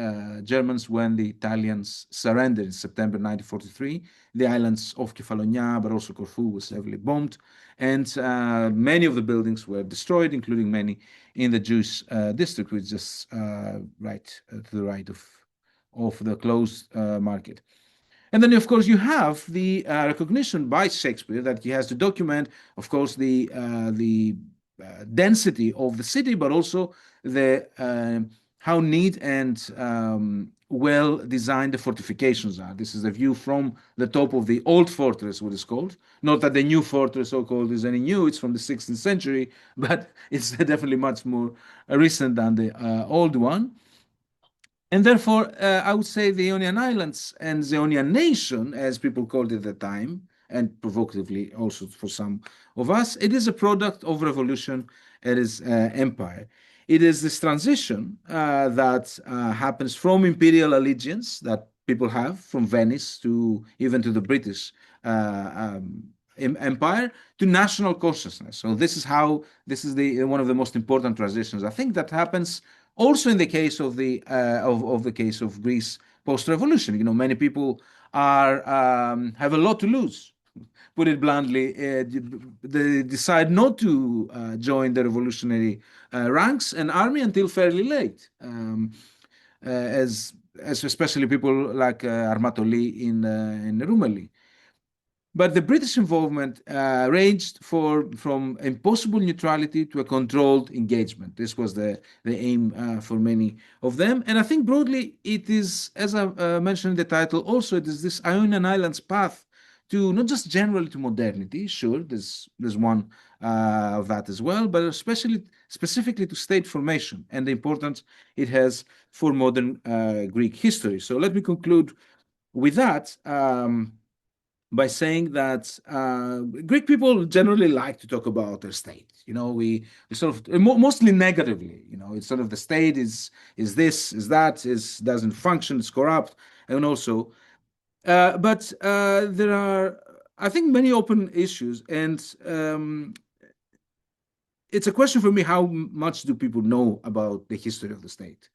Germans when the Italians surrendered in September 1943. The islands of Kefalonia, but also Corfu, was heavily bombed. And many of the buildings were destroyed, including many in the Jewish district, which is just right to the right of the closed market. And then, of course, you have the recognition by Shakespeare that he has to document, of course, the density of the city, but also how neat and well designed the fortifications are. This is a view from the top of the old fortress, what is called. Not that the new fortress, so-called, is any new. It's from the 16th century, but it's definitely much more recent than the old one. And therefore, I would say the Ionian Islands and the Ionian nation, as people called it at the time, and provocatively also for some of us, it is a product of revolution. It is empire. It is this transition that happens from imperial allegiance that people have from Venice to even to the British empire to national consciousness. So this is one of the most important transitions. I think that happens also in the case of the case of Greece post-revolution. Many people have a lot to lose. Put it bluntly, they decide not to join the revolutionary ranks and army until fairly late. As especially people like Armatoli in Rumeli. But the British involvement ranged from impossible neutrality to a controlled engagement. This was the aim for many of them. And I think broadly it is, as I mentioned in the title, also it is this Ionian Islands path to not just generally to modernity. Sure, there's one of that as well, but specifically to state formation and the importance it has for modern Greek history. So let me conclude with that. By saying that Greek people generally like to talk about their state. We sort of mostly negatively. It's sort of the state is this, is that, doesn't function, it's corrupt, and also. But there are, I think, many open issues, and it's a question for me: how much do people know about the history of the state?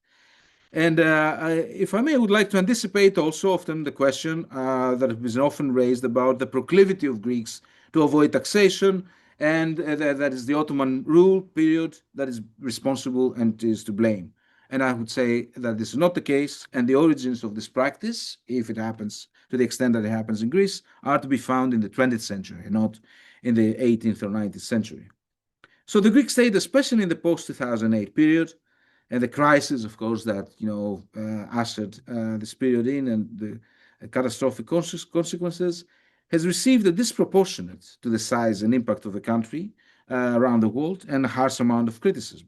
And if I may, I would like to anticipate also often the question that is often raised about the proclivity of Greeks to avoid taxation, and that is the Ottoman rule period that is responsible and is to blame. And I would say that this is not the case, and the origins of this practice, if it happens to the extent that it happens in Greece, are to be found in the 20th century, not in the 18th or 19th century. So the Greek state, especially in the post-2008 period, and the crisis, of course, that ushered this period in, and the catastrophic consequences, has received a disproportionate to the size and impact of the country around the world, and a harsh amount of criticism.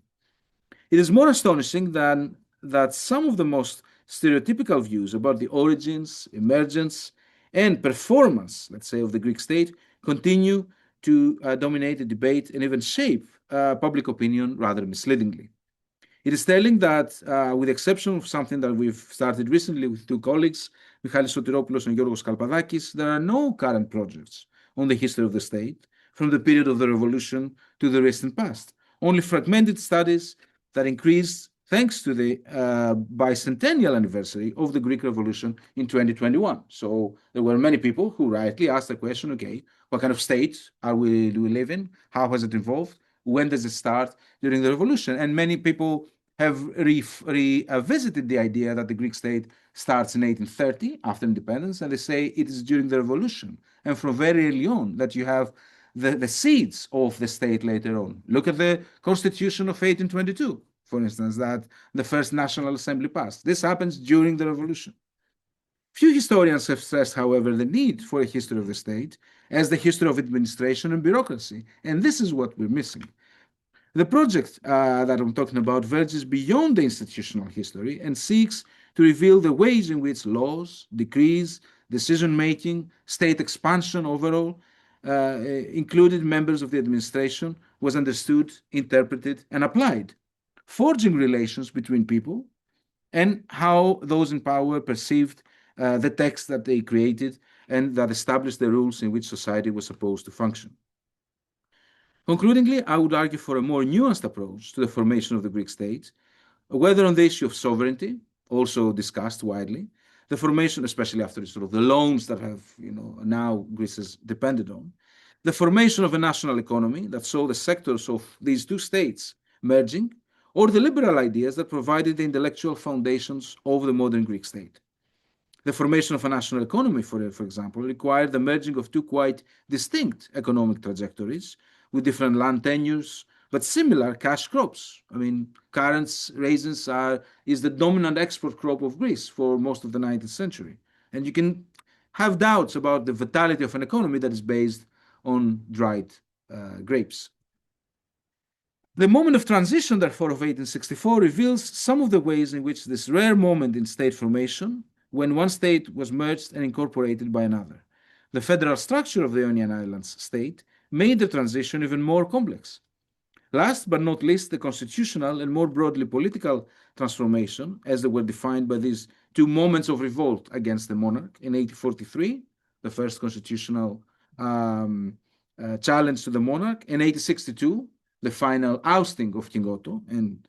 It is more astonishing than that some of the most stereotypical views about the origins, emergence, and performance, let's say, of the Greek state continue to dominate the debate and even shape public opinion rather misleadingly. It is telling that, with the exception of something that we've started recently with two colleagues, Michalis Sotiropoulos and Giorgos Kalpadakis, there are no current projects on the history of the state from the period of the revolution to the recent past. Only fragmented studies that increased thanks to the bicentennial anniversary of the Greek Revolution in 2021. So there were many people who rightly asked the question, okay, what kind of state do we live in? How has it evolved? When does it start? During the revolution. And many people have revisited the idea that the Greek state starts in 1830 after independence, and they say it is during the revolution and from very early on that you have the seeds of the state later on. Look at the Constitution of 1822, for instance, that the first National Assembly passed. This happens during the revolution. Few historians have stressed, however, the need for a history of the state as the history of administration and bureaucracy, and this is what we're missing. The project that I'm talking about verges beyond the institutional history and seeks to reveal the ways in which laws, decrees, decision-making, state expansion overall, included members of the administration, was understood, interpreted, and applied, forging relations between people and how those in power perceived the text that they created and that established the rules in which society was supposed to function. Concludingly, I would argue for a more nuanced approach to the formation of the Greek state, whether on the issue of sovereignty, also discussed widely, the formation, especially after sort of the loans that have, now Greece has depended on, the formation of a national economy that saw the sectors of these two states merging, or the liberal ideas that provided the intellectual foundations of the modern Greek state. The formation of a national economy, for example, required the merging of two quite distinct economic trajectories with different land tenures, but similar cash crops. I mean, currants, raisins is the dominant export crop of Greece for most of the 19th century. And you can have doubts about the vitality of an economy that is based on dried grapes. The moment of transition, therefore, of 1864 reveals some of the ways in which this rare moment in state formation, when one state was merged and incorporated by another. The federal structure of the Ionian Islands state made the transition even more complex. Last but not least, the constitutional and more broadly political transformation, as they were defined by these two moments of revolt against the monarch in 1843, the first constitutional challenge to the monarch, in 1862, the final ousting of King Otto and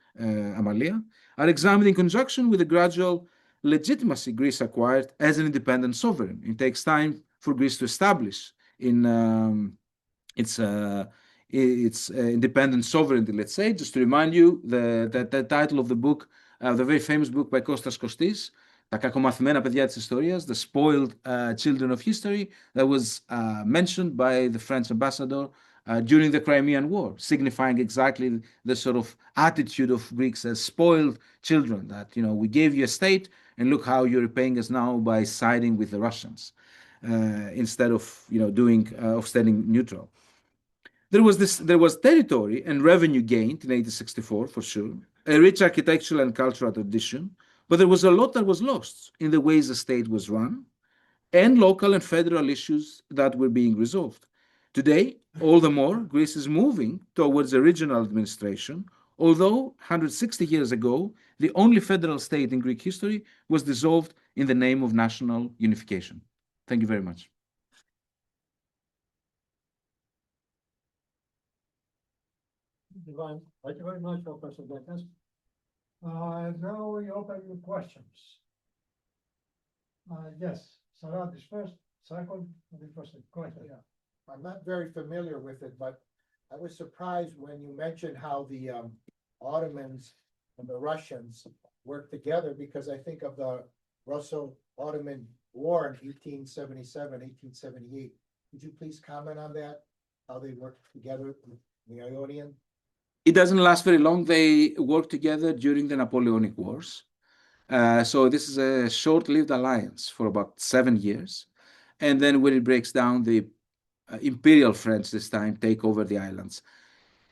Amalia, are examined in conjunction with the gradual legitimacy Greece acquired as an independent sovereign. It takes time for Greece to establish in its independent sovereignty, let's say. Just to remind you, the title of the book, the very famous book by Kostas Kostis, τα κακομαθημένα παιδιά της ιστορίας, the spoiled children of history, that was mentioned by the French ambassador during the Crimean War, signifying exactly the sort of attitude of Greeks as spoiled children, that, you know, we gave you a state and look how you're repaying us now by siding with the Russians, instead of, you know, of standing neutral. There was territory and revenue gained in 1864, for sure, a rich architectural and cultural tradition, but there was a lot that was lost in the ways the state was run and local and federal issues that were being resolved. Today, all the more, Greece is moving towards a regional administration, although 160 years ago, the only federal state in Greek history was dissolved in the name of national unification. Thank you very much. Divine. Thank you very much, Professor Gkekas. Now we open the questions. Yes, Saradis first, second, and the first question. Yeah. I'm not very familiar with it, but I was surprised when you mentioned how the Ottomans and the Russians worked together, because I think of the Russo-Ottoman War in 1877, 1878. Could you please comment on that? How they worked together with the Ionian? It doesn't last very long. They worked together during the Napoleonic Wars. So this is a short-lived alliance for about 7 years. And then when it breaks down, the Imperial French this time take over the islands.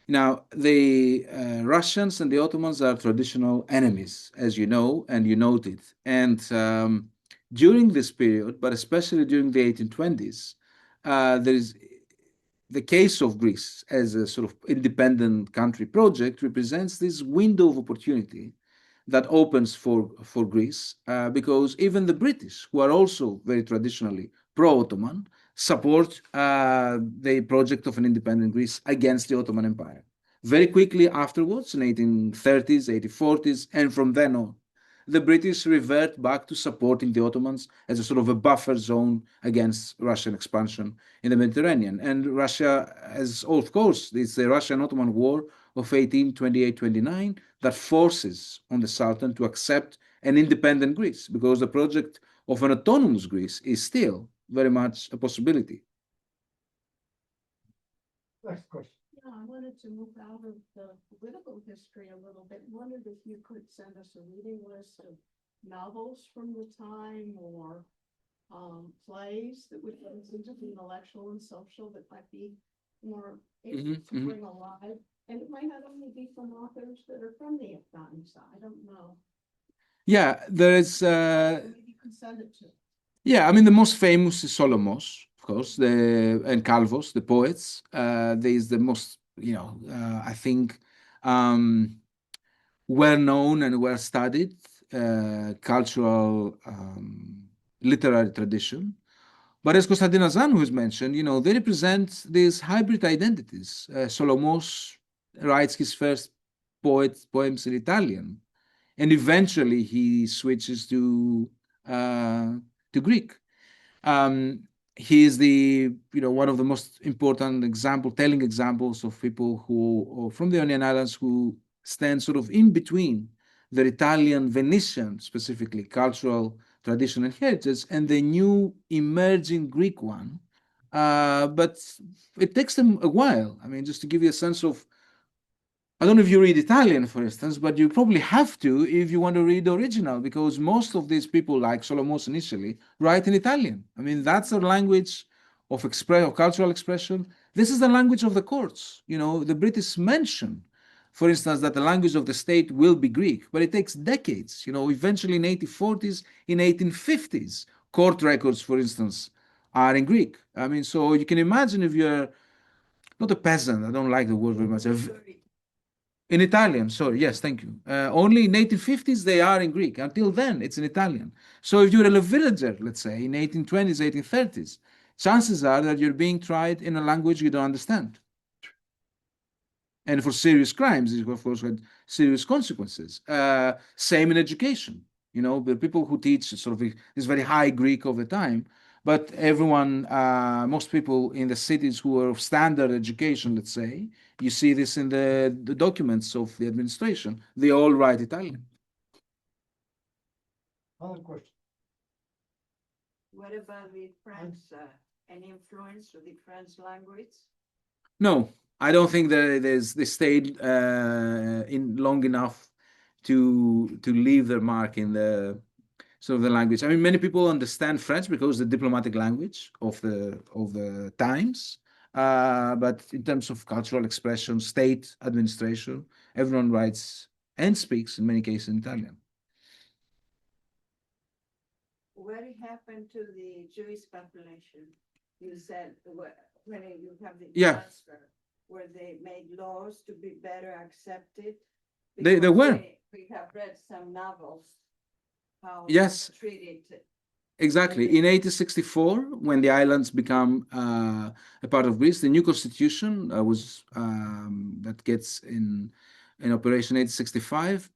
Now, the Russians and the Ottomans are traditional enemies, as you know, and you noted. And during this period, but especially during the 1820s, there is the case of Greece as a sort of independent country project represents this window of opportunity that opens for Greece, because even the British, who are also very traditionally pro-Ottoman, support the project of an independent Greece against the Ottoman Empire. Very quickly afterwards, in 1830s, 1840s, and from then on, the British revert back to supporting the Ottomans as a sort of a buffer zone against Russian expansion in the Mediterranean. And Russia, of course, it's the Russian-Ottoman War of 1828-29 that forces on the Sultan to accept an independent Greece, because the project of an autonomous Greece is still very much a possibility. Next question. Yeah, I wanted to move out of the political history a little bit. Wondered if you could send us a reading list of novels from the time, or plays that would get us into the intellectual and social that might be more able to bring alive. And it might not only be from authors that are from the times. I don't know. Yeah, there is. Maybe you can send it to. Yeah, I mean, the most famous is Solomos, of course, and Calvos, the poets. There is the most, you know, I think, well-known and well-studied cultural literary tradition. But as Konstantinos Zanou has mentioned, you know, they represent these hybrid identities. Solomos writes his first poems in Italian, and eventually he switches to Greek. He is one of the most important telling examples of people who, from the Ionian Islands, who stand sort of in between their Italian, Venetian, specifically, cultural tradition and heritage, and the new emerging Greek one. But it takes them a while. I mean, just to give you a sense of, I don't know if you read Italian, for instance, but you probably have to if you want to read the original, because most of these people, like Solomos initially, write in Italian. I mean, that's their language of cultural expression. This is the language of the courts. You know, the British mention, for instance, that the language of the state will be Greek, but it takes decades. You know, eventually in 1840s, in 1850s, court records, for instance, are in Greek. I mean, so you can imagine if you're not a peasant, I don't like the word very much. In Italian, sorry, yes, thank you. Only in 1850s they are in Greek. Until then, it's in Italian. So if you're a villager, let's say, in 1820s, 1830s, chances are that you're being tried in a language you don't understand. And for serious crimes, it of course had serious consequences. Same in education. You know, the people who teach sort of this very high Greek of the time, but everyone, most people in the cities who are of standard education, let's say, you see this in the documents of the administration, they all write Italian. Other question. What about the French, any influence of the French language? No, I don't think they stayed in long enough to leave their mark in the sort of the language. I mean, many people understand French because the diplomatic language of the times. But in terms of cultural expression, state administration, everyone writes and speaks in many cases in Italian. What happened to the Jewish population? You said when you have the Yeah. transfer, where they made laws to be better accepted? They Because were. We have read some novels, how Yes. they were treated. Exactly. In 1864, when the islands become a part of Greece, the new constitution that gets in operation 1865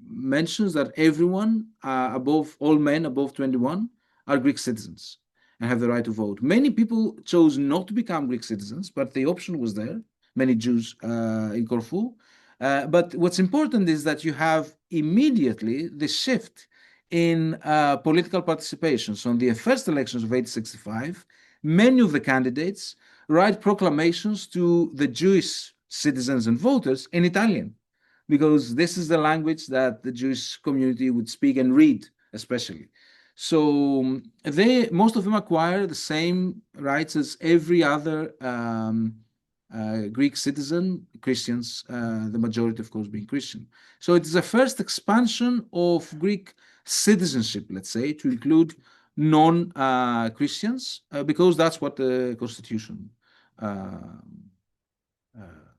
mentions that everyone all men above 21 are Greek citizens and have the right to vote. Many people chose not to become Greek citizens, but the option was there. Many Jews in Corfu. But what's important is that you have immediately the shift in political participation. So in the first elections of 1865, many of the candidates write proclamations to the Jewish citizens and voters in Italian, because this is the language that the Jewish community would speak and read, especially. So most of them acquire the same rights as every other Greek citizen, Christians, the majority, of course, being Christian. So it is the first expansion of Greek citizenship, let's say, to include non-Christians, because that's what the Constitution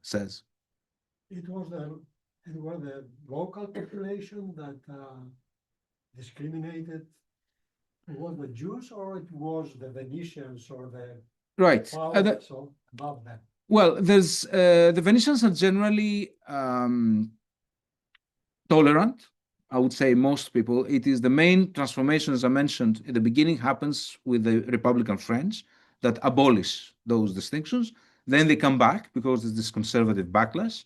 says. It was the local population that discriminated. It was the Jews, or it was the Venetians or the Right. powers above them? Well, there's the Venetians are generally tolerant. I would say most people. It is the main transformation, as I mentioned at the beginning, happens with the Republican French that abolish those distinctions. Then they come back because there's this conservative backlash,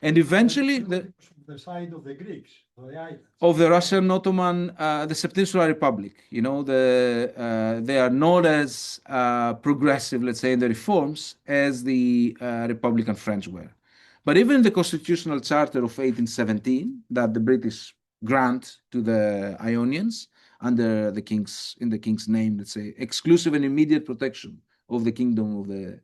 and eventually The side of the Greeks, of the islands. of the Russian Ottoman, the Septinsular Republic. You know, they are not as progressive, let's say, in the reforms as the Republican French were. But even in the Constitutional Charter of 1817, that the British grant to the Ionians under the king's name, let's say, exclusive and immediate protection of the kingdom of the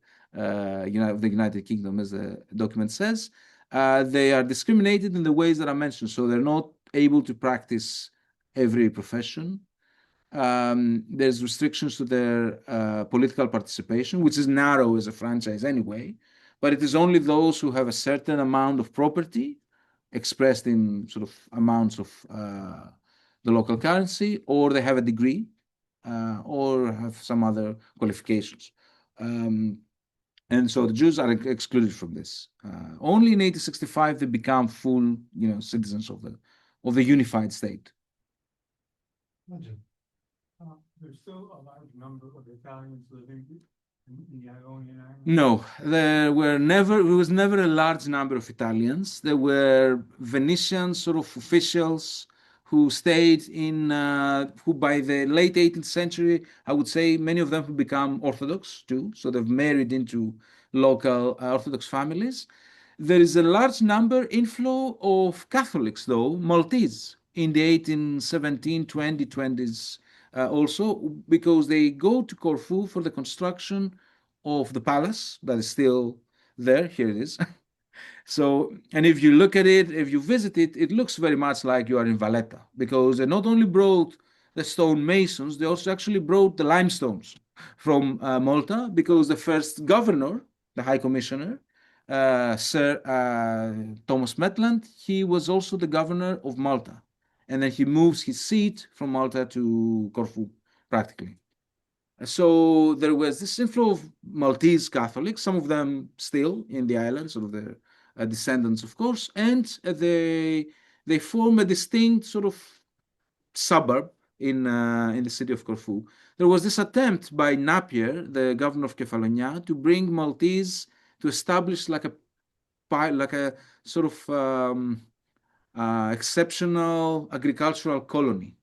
United Kingdom, as the document says. They are discriminated in the ways that I mentioned, so they're not able to practice every profession. There's restrictions to their political participation, which is narrow as a franchise anyway, but it is only those who have a certain amount of property expressed in sort of amounts of the local currency, or they have a degree, or have some other qualifications. And so the Jews are excluded from this. Only in 1865 they become full, citizens of the unified state. There's still a large number of Italians living in the Ionian Islands? No, there was never a large number of Italians. There were Venetian sort of officials who stayed who by the late 18th century, I would say many of them have become Orthodox too. So they've married into local Orthodox families. There is a large inflow of Catholics though, Maltese, in the 1817, 20s also, because they go to Corfu for the construction of the palace that is still there. Here it is. So, and if you look at it, if you visit it, it looks very much like you are in Valletta, because they not only brought the stone masons, they also actually brought the limestones from Malta, because the first governor, the High Commissioner, Sir Thomas Maitland, he was also the governor of Malta. And then he moves his seat from Malta to Corfu, practically. So there was this inflow of Maltese Catholics, some of them still in the island, sort of their descendants, of course, and they form a distinct sort of suburb in the city of Corfu. There was this attempt by Napier, the governor of Kefalonia, to bring Maltese to establish like a sort of exceptional agricultural colony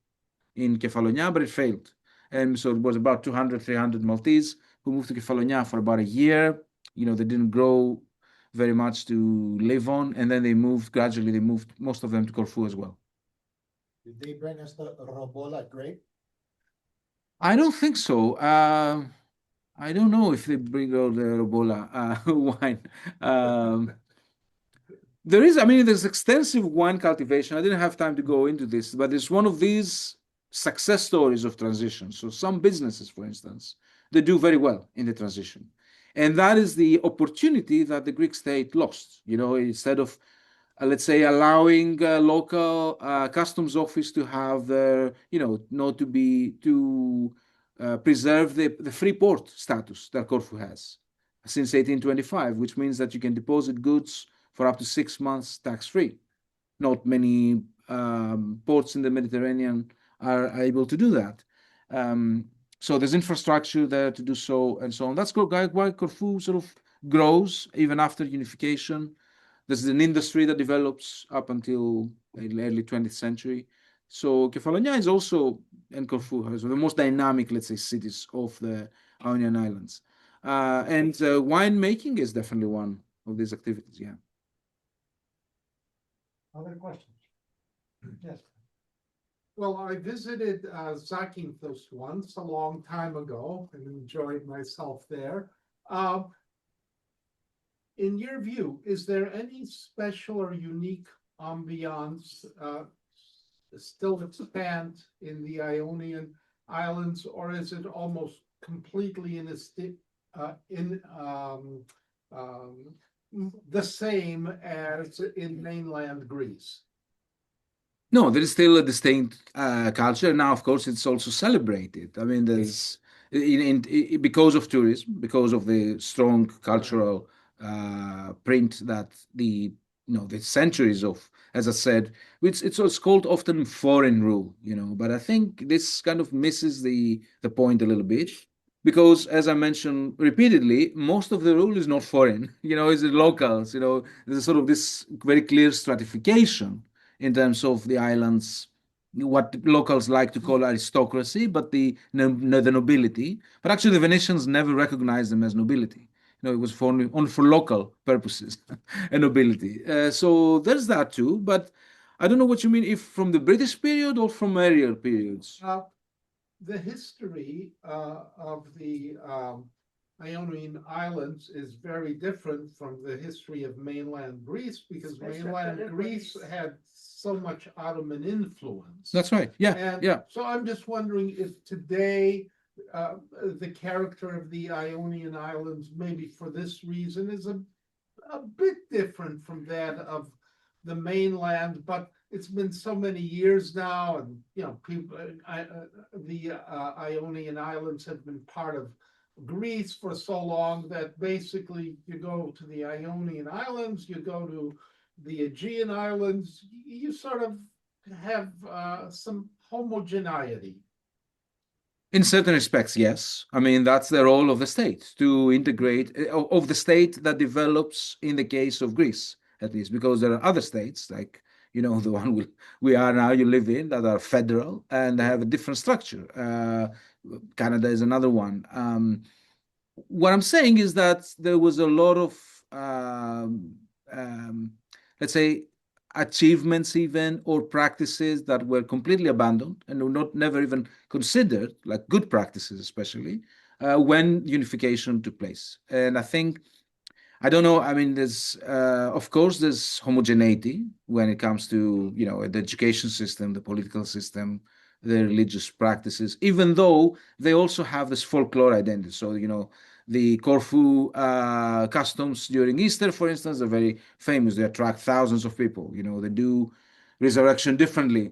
in Kefalonia, but it failed. And so it was about 200, 300 Maltese who moved to Kefalonia for about a year. They didn't grow very much to live on. And then they moved most of them to Corfu as well. Did they bring us the Robola grape? I don't think so. I don't know if they bring out the Robola wine. There's extensive wine cultivation. I didn't have time to go into this, but it's one of these success stories of transition. So some businesses, for instance, they do very well in the transition. And that is the opportunity that the Greek state lost. Instead of, let's say, allowing local customs office to have their, not to be, to preserve the free port status that Corfu has since 1825, which means that you can deposit goods for up to 6 months tax-free. Not many ports in the Mediterranean are able to do that. So there's infrastructure there to do so, and so on. That's why Corfu sort of grows even after unification. There's an industry that develops up until the early 20th century. So Kefalonia is also, and Corfu has the most dynamic, let's say, cities of the Ionian Islands. And winemaking is definitely one of these activities, yeah. Other questions? Yes. Well, I visited Zakynthos once a long time ago and enjoyed myself there. In your view, is there any special or unique ambiance still extant in the Ionian Islands, or is it almost completely the same as in mainland Greece? No, there is still a distinct culture. Now, of course, it's also celebrated. There's because of tourism, because of the strong cultural print that the centuries of, as I said, it's called often foreign rule, But I think this kind of misses the point a little bit. Because, as I mentioned repeatedly, most of the rule is not foreign, it's the locals, there's sort of this very clear stratification in terms of the islands, what locals like to call aristocracy, but the nobility. But actually, the Venetians never recognized them as nobility. It was only for local purposes, a nobility. So there's that too. But I don't know what you mean, if from the British period or from earlier periods. The history of the Ionian Islands is very different from the history of mainland Greece, because mainland Greece had so much Ottoman influence. That's right. Yeah, And yeah. so I'm just wondering if today the character of the Ionian Islands, maybe for this reason, is a bit different from that of the mainland, but it's been so many years now, and people, the Ionian Islands have been part of Greece for so long that basically you go to the Ionian Islands, you go to the Aegean Islands, you sort of have some homogeneity. In certain respects, yes. That's the role of the state, to integrate, of the state that develops in the case of Greece, at least, because there are other states, like, the one we are now, you live in, that are federal and they have a different structure. Canada is another one. What I'm saying is that there was a lot of, let's say, achievements even, or practices that were completely abandoned and were never even considered, like good practices especially, when unification took place. And I think, I don't know, there's, of course, there's homogeneity when it comes to, the education system, the political system, the religious practices, even though they also have this folklore identity. So, the Corfu customs during Easter, for instance, are very famous. They attract thousands of people. They do resurrection differently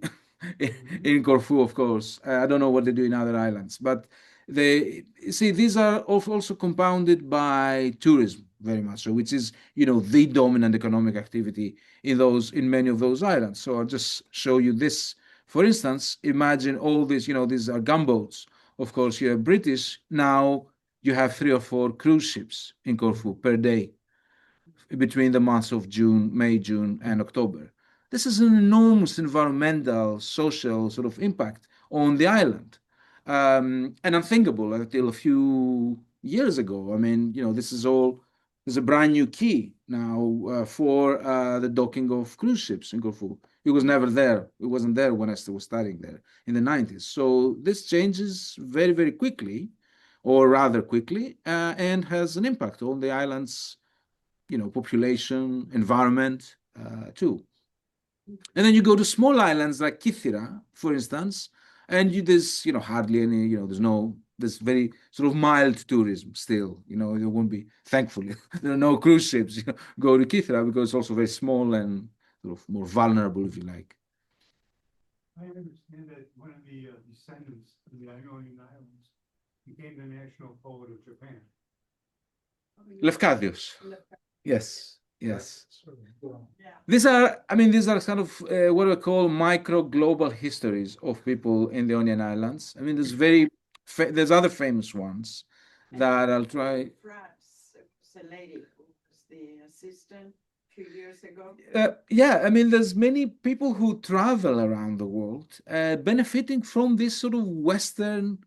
in Corfu, of course. I don't know what they do in other islands, but these are also compounded by tourism very much so, which is the dominant economic activity in many of those islands. So I'll just show you this. For instance, imagine all these, these are gunboats. Of course, you're British. Now you have 3 or 4 cruise ships in Corfu per day between the months of May, June, and October. This is an enormous environmental, social sort of impact on the island. and unthinkable until a few years ago. I mean, there's a brand new key now for the docking of cruise ships in Corfu. It was never there. It wasn't there when I still was studying there in the 90s. So this changes very, very quickly, or rather quickly, and has an impact on the island's, population, environment, too. And then you go to small islands like Kythera, for instance, and there's hardly any, there's very sort of mild tourism still. There won't be, thankfully, there are no cruise ships go to Kythera because it's also very small and sort of more vulnerable, if you like. I understand that one of the descendants of the Ionian Islands became the national poet of Japan. Lefkadios. Yes, yes. Yeah. These are kind of what we call micro global histories of people in the Ionian Islands. I mean, there's other famous ones that I'll try. France, there was a lady who was the assistant a few years ago. Yeah, I mean, there's many people who travel around the world, benefiting from this sort of Western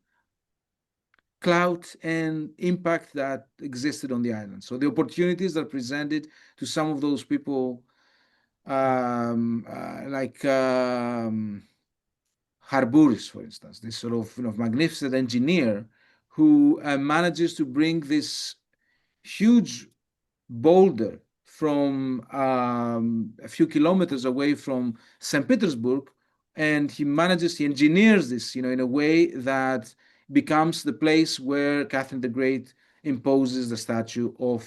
clout and impact that existed on the island. So the opportunities that presented to some of those people, like Harburis, for instance, this sort of magnificent engineer who manages to bring this huge boulder from a few kilometers away from St. Petersburg, and he engineers this, in a way that becomes the place where Catherine the Great imposes the statue of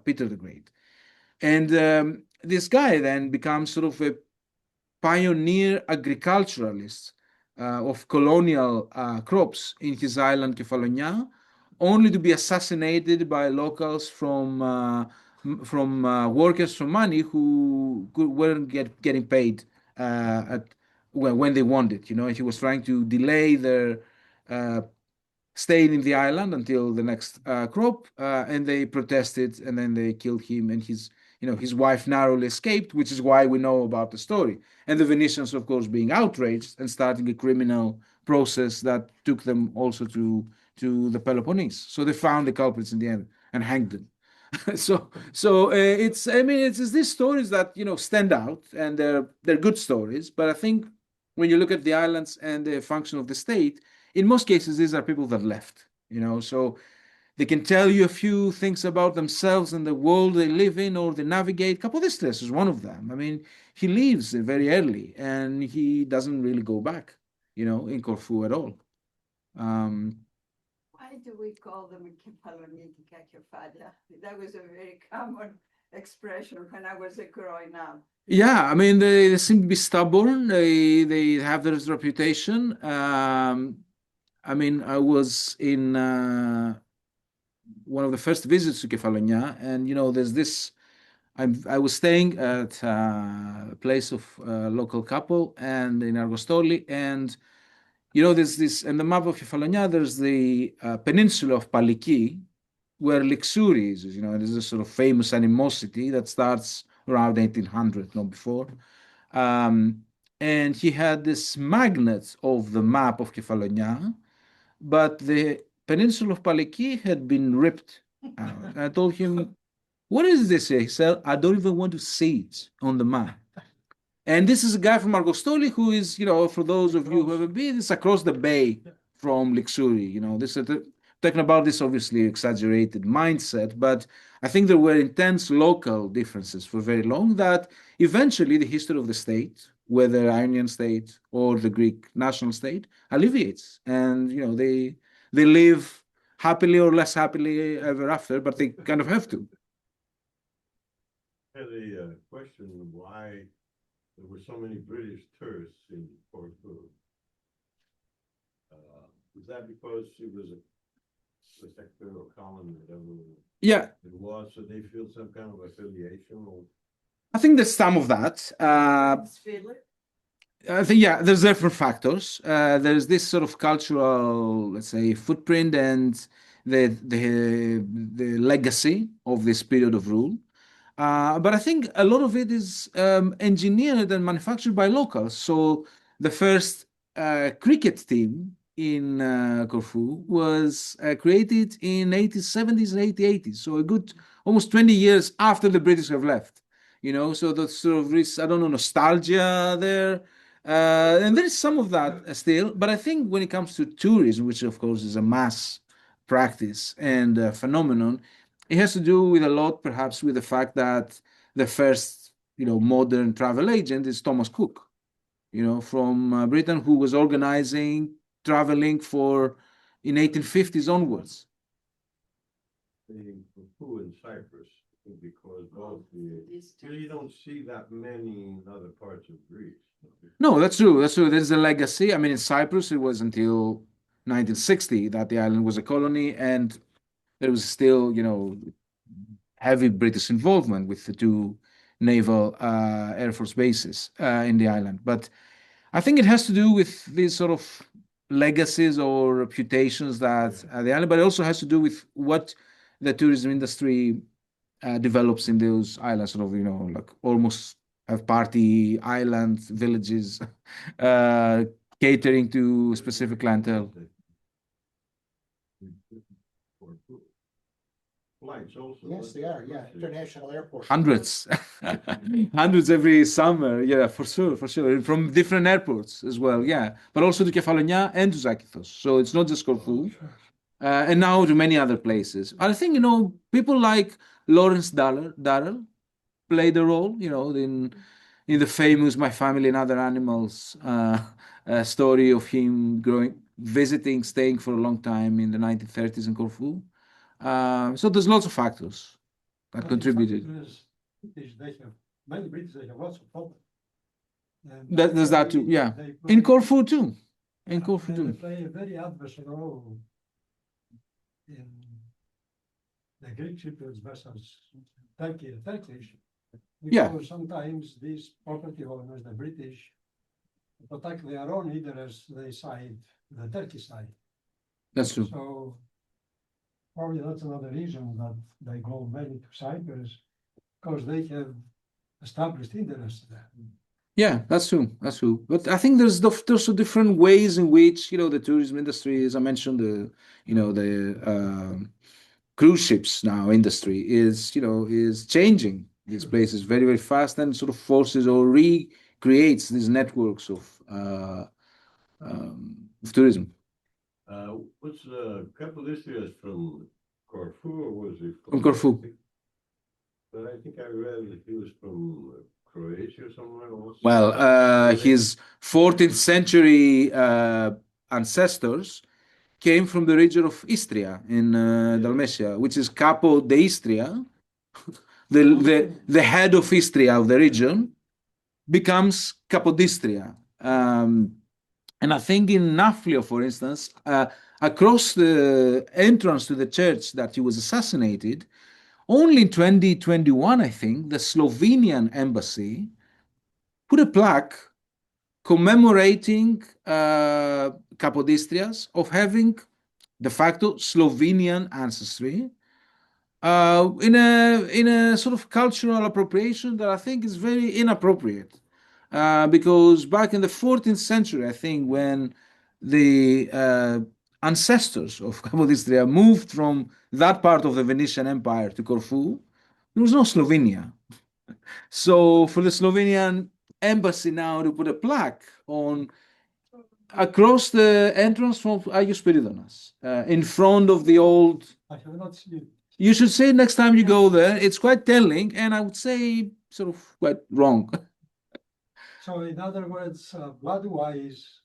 Peter the Great. And this guy then becomes sort of a pioneer agriculturalist of colonial crops in his island Kefalonia, only to be assassinated by locals from workers for money who weren't getting paid when they wanted. He was trying to delay their staying in the island until the next crop, and they protested, and then they killed him, and his wife narrowly escaped, which is why we know about the story. And the Venetians, of course, being outraged and starting a criminal process that took them also to the Peloponnese. So they found the culprits in the end and hanged them. So it's these stories that stand out, and they're good stories. But I think when you look at the islands and the function of the state, in most cases these are people that left. So they can tell you a few things about themselves and the world they live in, or they navigate. Kapodistres is one of them. I mean, he leaves very early and he doesn't really go back, in Corfu at all. Why do we call them Kefalonika Kefalia? That was a very common expression when I was growing up. Yeah, I mean, they seem to be stubborn. They have this reputation. I mean, I was in one of the first visits to Kefalonia, and there's this. I was staying at a place of a local couple, and in Argostoli, and there's this in the map of Kefalonia. There's the peninsula of Paliki, where Lixouri is. There's a sort of famous animosity that starts around 1800, not before. And he had this magnet of the map of Kefalonia, but the peninsula of Paliki had been ripped out. I told him, "What is this?" He said, "I don't even want to see it on the map." And this is a guy from Argostoli who is, for those of you who haven't been, it's across the bay from Lixouri. This is talking about this obviously exaggerated mindset, but I think there were intense local differences for very long that eventually the history of the state, whether Ionian state or the Greek national state, alleviates, and they live happily or less happily ever after, but they kind of have to. I had a question why there were so many British tourists in Corfu. Was that because it was a protectorate colony, whatever Yeah, it was, so they feel some kind of affiliation? Or I think there's some of that. I think, yeah, there's different factors. There's this sort of cultural, let's say, footprint and the legacy of this period of rule. But I think a lot of it is engineered and manufactured by locals. So the first cricket team in Corfu was created in 1870s and 1880s, so a good almost 20 years after the British have left. So there's sort of this, I don't know, nostalgia there. And there is some of that still, but I think when it comes to tourism, which of course is a mass practice and phenomenon, it has to do with a lot, perhaps, with the fact that the first, modern travel agent is Thomas Cook, from Britain, who was organizing traveling in 1850s onwards. In Corfu and Cyprus, because both you don't see that many in other parts of Greece. No, that's true. That's true. There's a legacy. I mean, in Cyprus, it was until 1960 that the island was a colony, and there was still, heavy British involvement with the two naval Air Force bases in the island. But I think it has to do with these sort of legacies or reputations that the island, but it also has to do with what the tourism industry develops in those islands, sort of, like almost have party islands, villages, catering to specific clientele. Flights also. Yes, they are, yeah, international airports. Hundreds, hundreds every summer, yeah, for sure, from different airports as well, yeah, but also to Kefalonia and to Zakynthos. So it's not just Corfu, and now to many other places. I think, people like Lawrence Darrell played a role, in the famous My Family and Other Animals story of him visiting, staying for a long time in the 1930s in Corfu. So there's lots of factors that contributed. Many British, they have lots of problems. There's that too, yeah. In Corfu too. They play a very adverse role in the Greek shipbuilders versus Turkish. Yeah. Because sometimes these property owners, the British, protect their own interests, they side the Turkish side. That's true. So probably that's another reason that they go mainly to Cyprus, because they have established interests there. Yeah, that's true. That's true. But I think there's also different ways in which, the tourism industry, as I mentioned, the cruise ships now industry is changing these places very, very fast, and sort of forces or recreates these networks of tourism. Was Capodistria from Corfu, or was he From Corfu. But I think I read that he was from Croatia or somewhere else. Well, his 14th century ancestors came from the region of Istria in Dalmatia, which is Capo d'Istria. The head of Istria of the region becomes Capodistria. And I think in Nafplio, for instance, across the entrance to the church that he was assassinated, only in 2021, I think, the Slovenian embassy put a plaque commemorating Capodistrias of having de facto Slovenian ancestry in a sort of cultural appropriation that I think is very inappropriate. Because back in the 14th century, I think, when the ancestors of Capodistria moved from that part of the Venetian Empire to Corfu, there was no Slovenia. So for the Slovenian embassy now to put a plaque across the entrance from Agios Spiridonas, in front of the old... I have not seen it. You should say next time you go there, it's quite telling, and I would say sort of quite wrong. So in other words, blood-wise,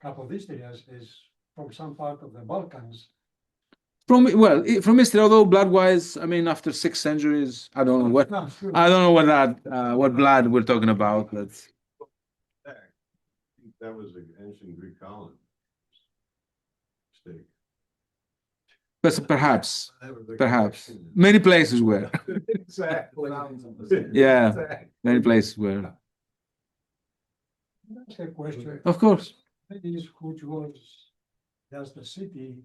Capodistrias is from some part of the Balkans. From Istria, although blood-wise, I mean, after 6 centuries, I don't know what blood we're talking about. But that was an ancient Greek colony. Mistake. But perhaps many places were. Exactly. Yeah, many places were. That's a question. Of course. Cities which was just the city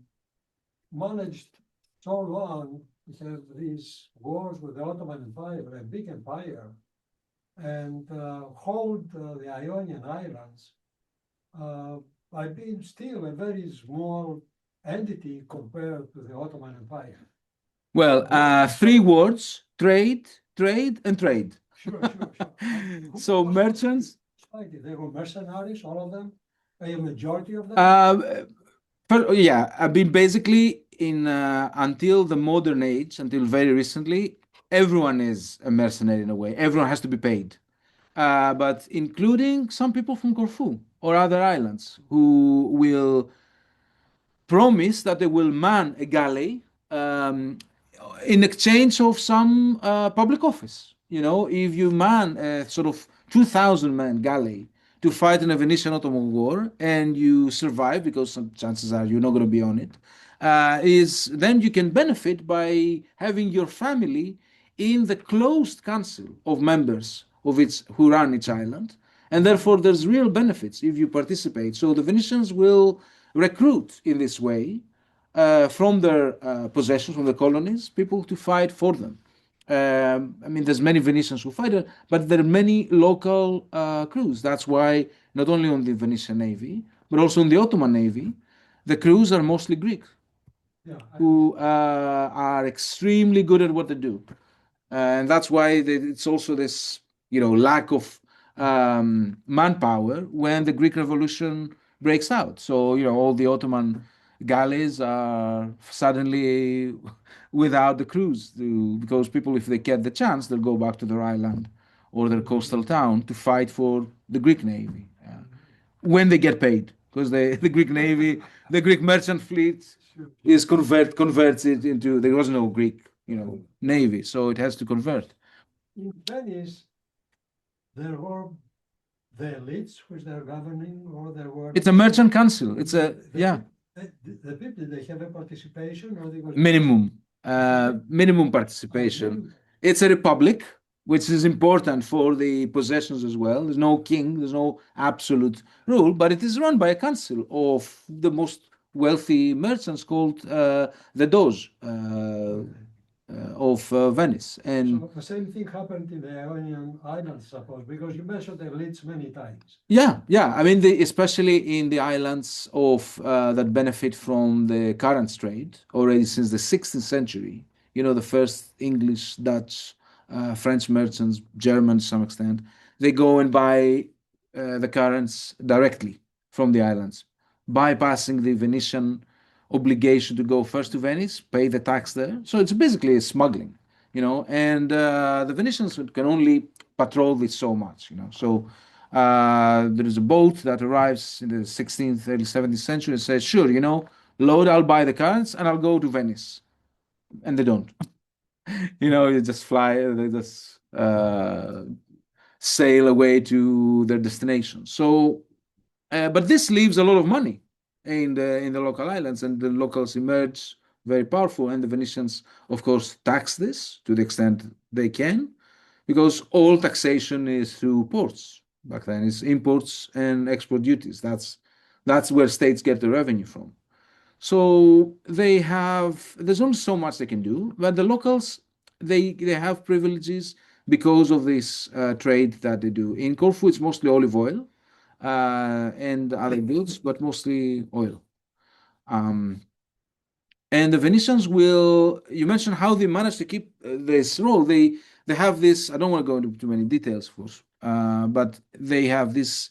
managed so long to have these wars with the Ottoman Empire, a big empire, and hold the Ionian Islands. I've been still a very small entity compared to the Ottoman Empire. Well, three words: trade, trade, and trade. Sure, sure, sure. Who So was merchants. They were mercenaries, all of them, a majority of them. Yeah, I mean, basically, in until the modern age, until very recently, everyone is a mercenary in a way. Everyone has to be paid, but including some people from Corfu or other islands who will promise that they will man a galley in exchange of some public office. You know, if you man a sort of 2,000-man galley to fight in a Venetian Ottoman war and you survive, because some chances are you're not going to be on it, is then you can benefit by having your family in the closed council of members of its who run each island, and therefore there's real benefits if you participate. So the Venetians will recruit in this way from their possessions, from the colonies, people to fight for them. I mean, there's many Venetians who fight it, but there are many local crews. That's why not only on the Venetian Navy, but also in the Ottoman Navy, the crews are mostly Greek, Yeah, who are extremely good at what they do. And that's why it's also this, lack of manpower when the Greek Revolution breaks out. So, all the Ottoman galleys are suddenly without the crews because people, if they get the chance, they'll go back to their island or their coastal town to fight for the Greek Navy when they get paid. Because the Greek Navy, the Greek merchant fleet is converts it into, there was no Greek, Navy, so it has to convert. in Venice, there were the elites which they're governing, or there were. It's a merchant council. It's a, yeah, The people, did they have a participation, or they were minimum participation. It's a republic, which is important for the possessions as well. There's no king, there's no absolute rule, but it is run by a council of the most wealthy merchants called the Doge of Venice. And So the same thing happened in the Ionian Islands, suppose, because you mentioned the elites many times. yeah. I mean, especially in the islands of that benefit from the current trade already since the 16th century. The first English, Dutch, French merchants, Germans to some extent, they go and buy the currents directly from the islands, bypassing the Venetian obligation to go first to Venice, pay the tax there. So it's basically smuggling, and the Venetians can only patrol this so much, So there is a boat that arrives in the 16th, early 17th century and says, sure, load, I'll buy the currents and I'll go to Venice. And they don't. You just fly, they just sail away to their destination. So, but this leaves a lot of money in the local islands, and the locals emerge very powerful. And the Venetians, of course, tax this to the extent they can, because all taxation is through ports. Back then, it's imports and export duties. That's where states get the revenue from. So there's only so much they can do, but the locals, they have privileges because of this trade that they do. In Corfu, it's mostly olive oil and other goods, but mostly oil. And the Venetians you mentioned how they managed to keep this role. They have this, I don't want to go into too many details, of course, but they have this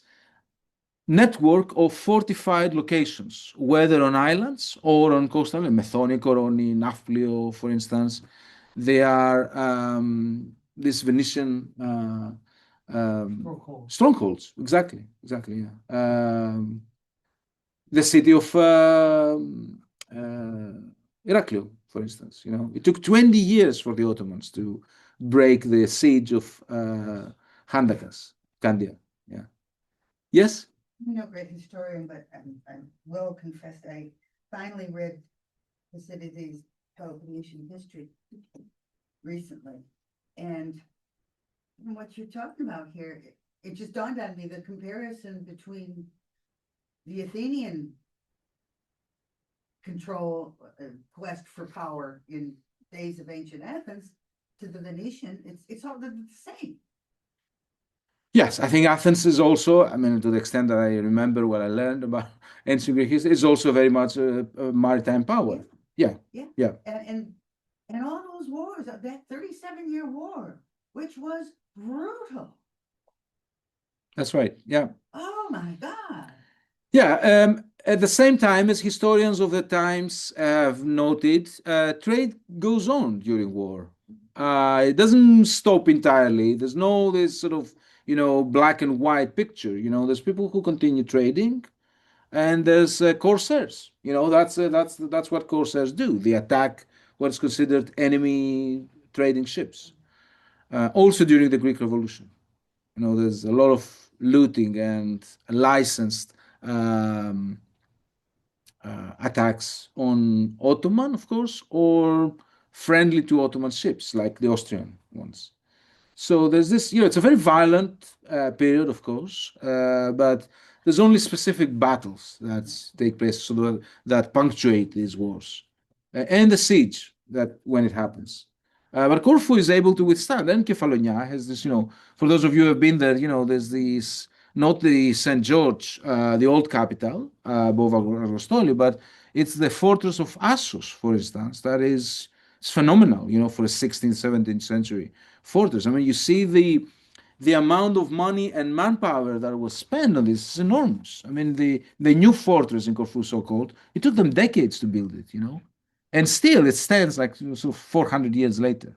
network of fortified locations, whether on islands or on coastal, Methoni, Koroni, Nafplio, for instance. They are this Venetian strongholds. Exactly, yeah. The city of Heraklion, for instance. It took 20 years for the Ottomans to break the siege of Gkekas, Candia. Yeah. Yes. I'm no great historian, but I will confess I finally read Thucydides' Peloponnesian history recently. And what you're talking about here, it just dawned on me, the comparison between the Athenian control, quest for power in days of ancient Athens to the Venetian, it's all the same. Yes, I think Athens is also, I mean, to the extent that I remember what I learned about ancient Greek history, is also very much a maritime power. Yeah, Yeah. yeah. And all those wars, that 37-year war, which was brutal. That's right. Yeah. Oh my God. Yeah. At the same time, as historians of the times have noted, trade goes on during war. It doesn't stop entirely. There's no this sort of, black and white picture. There's people who continue trading, and there's corsairs. That's what corsairs do. They attack what's considered enemy trading ships. Also during the Greek Revolution, there's a lot of looting and licensed attacks on Ottoman, of course, or friendly to Ottoman ships like the Austrian ones. So there's this, it's a very violent period, of course, but there's only specific battles that take place that punctuate these wars, and the siege that when it happens. But Corfu is able to withstand, and Kefalonia has this, for those of you who have been there, there's this, not the St. George, the old capital, above Argostoli, but it's the fortress of Assos, for instance, that is it's phenomenal, for a 16th, 17th century fortress. I mean, you see the amount of money and manpower that was spent on this is enormous. I mean, the new fortress in Corfu, so-called, it took them decades to build it, and still it stands like sort of 400 years later.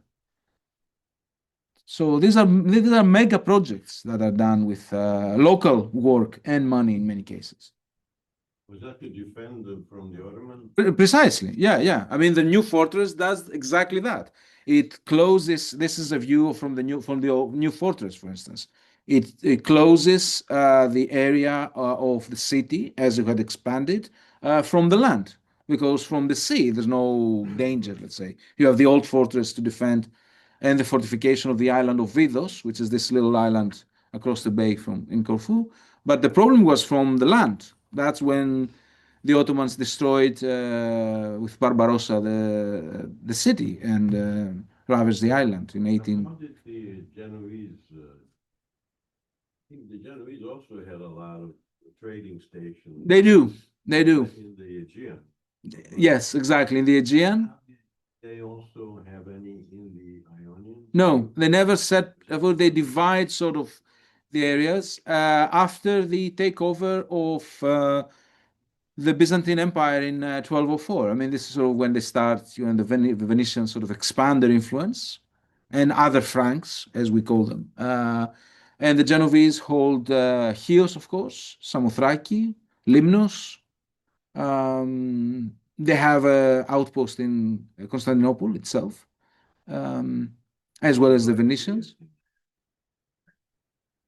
So these are mega projects that are done with local work and money in many cases. Was that to defend them from the Ottoman? Precisely, yeah. I mean, the new fortress does exactly that. It closes. This is a view from the new fortress, for instance. It closes the area of the city as it had expanded from the land, because from the sea there's no danger. Let's say you have the old fortress to defend, and the fortification of the island of Vidos, which is this little island across the bay from in Corfu. But the problem was from the land. That's when the Ottomans destroyed with Barbarossa the city and ravaged the island in 18. How did the Genoese? I think the Genoese also had a lot of trading stations. They do. In the Aegean. Yes, exactly. In the Aegean. They also have any in the Ionian? No, they never set. Well, they divide sort of the areas after the takeover of the Byzantine Empire in 1204. I mean, this is sort of when they start, the Venetians sort of expand their influence, and other Franks, as we call them. And the Genovese hold Chios, of course, Samothraki, Limnos. They have an outpost in Constantinople itself, as well as the Venetians.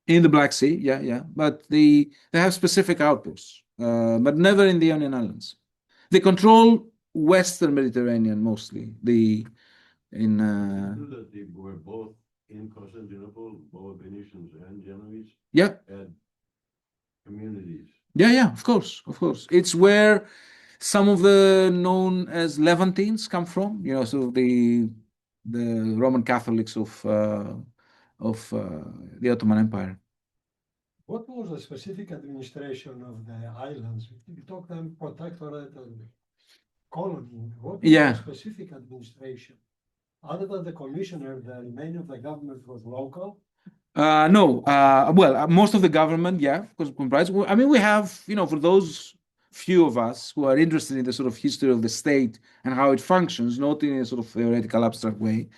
In the Black Sea, yeah. But they have specific outposts, but never in the Ionian Islands. They control Western Mediterranean mostly. I knew that they were both in Constantinople, both Venetians and Genoese. Yeah. Had communities. Yeah, of course. It's where some of the known as Levantines come from. So the Roman Catholics of the Ottoman Empire. What was the specific administration of the islands? We talked about Protectorate and colony. What was the specific administration? Other than the commissioner, the remaining of the government was local? No. Well, most of the government, because comprised. I mean, we have, for those few of us who are interested in the sort of history of the state and how it functions, not in a sort of theoretical abstract way,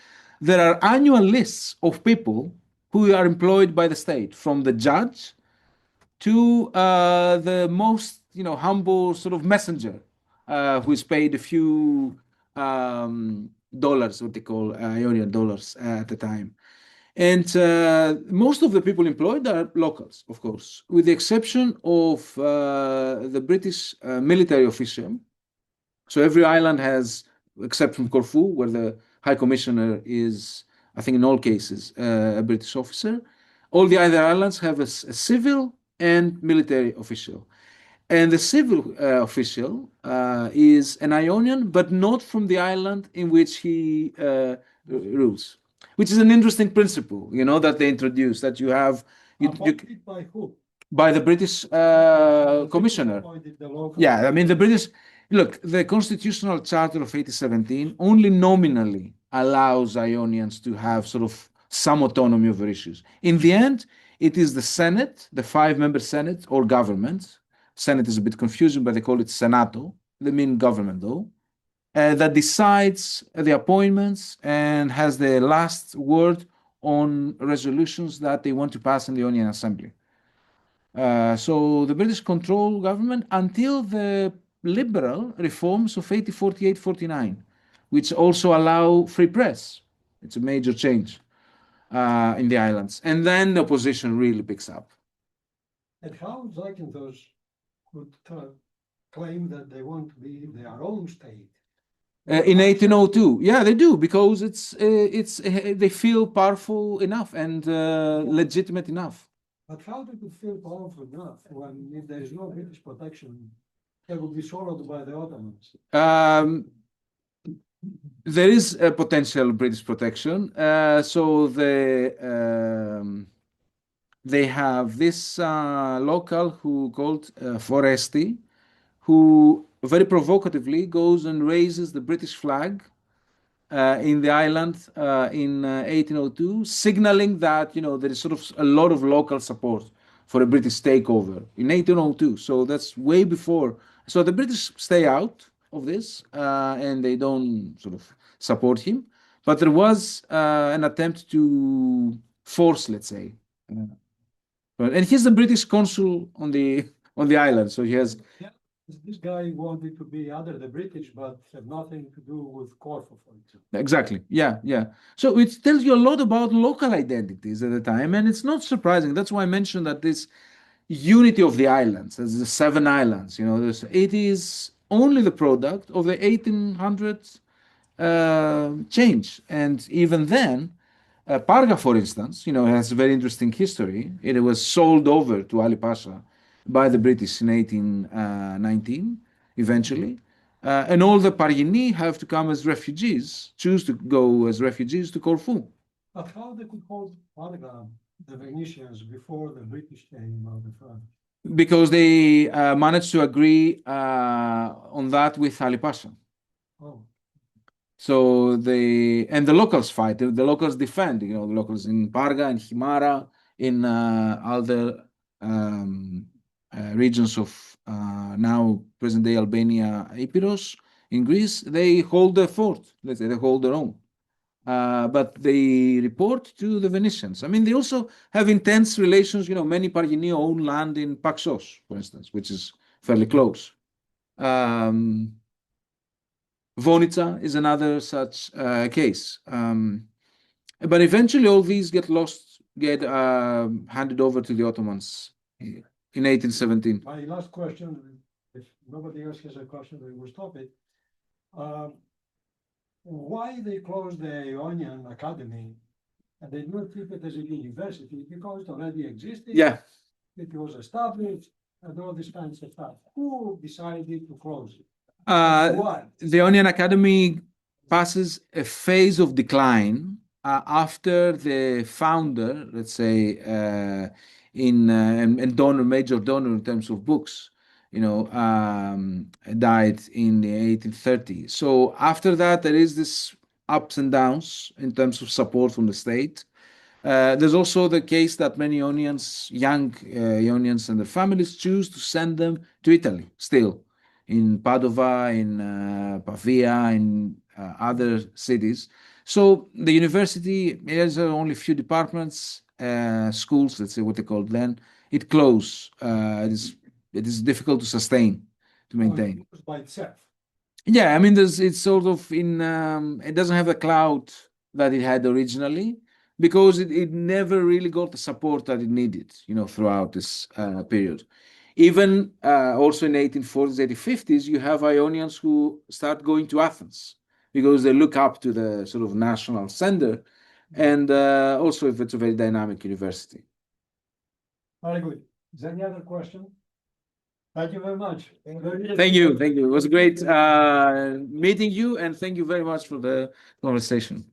there are annual lists of people who are employed by the state, from the judge to the most, humble sort of messenger, who is paid a few dollars, what they call Ionian dollars at the time. And most of the people employed are locals, of course, with the exception of the British military official. So every island has, except from Corfu, where the High Commissioner is, I think in all cases, a British officer. All the other islands have a civil and military official. And the civil official is an Ionian, but not from the island in which he rules, which is an interesting principle, that they introduced, that you have, Appointed by who? by the British commissioner. Appointed the local. Yeah, I mean, the British, look, the Constitutional Charter of 1817 only nominally allows Ionians to have sort of some autonomy over issues. In the end, it is the Senate, the 5-member Senate or government. Senate is a bit confusing, but they call it Senato. They mean government, though, that decides the appointments and has the last word on resolutions that they want to pass in the Ionian Assembly. So the British control government until the liberal reforms of 1848-49, which also allow free press. It's a major change in the islands. And then the opposition really picks up. And how Zakynthos could claim that they want to be their own state? In 1802, yeah, they do, because they feel powerful enough and legitimate enough. But how they could feel powerful enough when if there is no British protection, they would be swallowed by the Ottomans? There is a potential British protection. So they have this local who called Foresti, who very provocatively goes and raises the British flag in the island in 1802, signaling that there is sort of a lot of local support for a British takeover in 1802. So that's way before. So the British stay out of this and they don't sort of support him. But there was an attempt to force, let's say. And he's the British consul on the island, so he has. This guy wanted to be under the British, but had nothing to do with Corfu, for example. Exactly. Yeah, yeah. So it tells you a lot about local identities at the time, and it's not surprising. That's why I mentioned that this unity of the islands, as the 7 islands, it is only the product of the 1800s change. And even then, Parga, for instance, has a very interesting history. It was sold over to Ali Pasha by the British in 1819, eventually. And all the Pargini have to come as refugees, choose to go as refugees to Corfu. But how they could hold Parga, the Venetians, before the British came out of France? Because they managed to agree on that with Ali Pasha. Oh. So the locals fight, the locals defend, the locals in Parga, in Himara, in other regions of now present-day Albania, Epirus, in Greece, they hold the fort, let's say, they hold their own. But they report to the Venetians. I mean, they also have intense relations, many Pargini own land in Paxos, for instance, which is fairly close. Vonica is another such case. But eventually all these get handed over to the Ottomans in 1817. My last question, if nobody else has a question, we will stop it. Why they closed the Ionian Academy and they did not keep it as a university? Because it already existed. Yeah. It was established and all this kinds of stuff. Who decided to close it? The Ionian Academy passes a phase of decline after the founder, let's say, and donor, major donor in terms of books, died in the 1830s. So after that, there is this ups and downs in terms of support from the state. There's also the case that many Ionians, young Ionians and their families choose to send them to Italy still. In Padova, in Pavia, in other cities. So the university has only a few departments, schools, let's say what they called then. It closed. It is difficult to sustain, to maintain. It by itself. Yeah, I mean, it's sort of it doesn't have the clout that it had originally because it never really got the support that it needed, throughout this period. Even also in 1840s, 1850s, you have Ionians who start going to Athens because they look up to the sort of national center, and also if it's a very dynamic university. Very good. Is there any other question? Thank you very much. Thank you. It was great meeting you, and thank you very much for the conversation.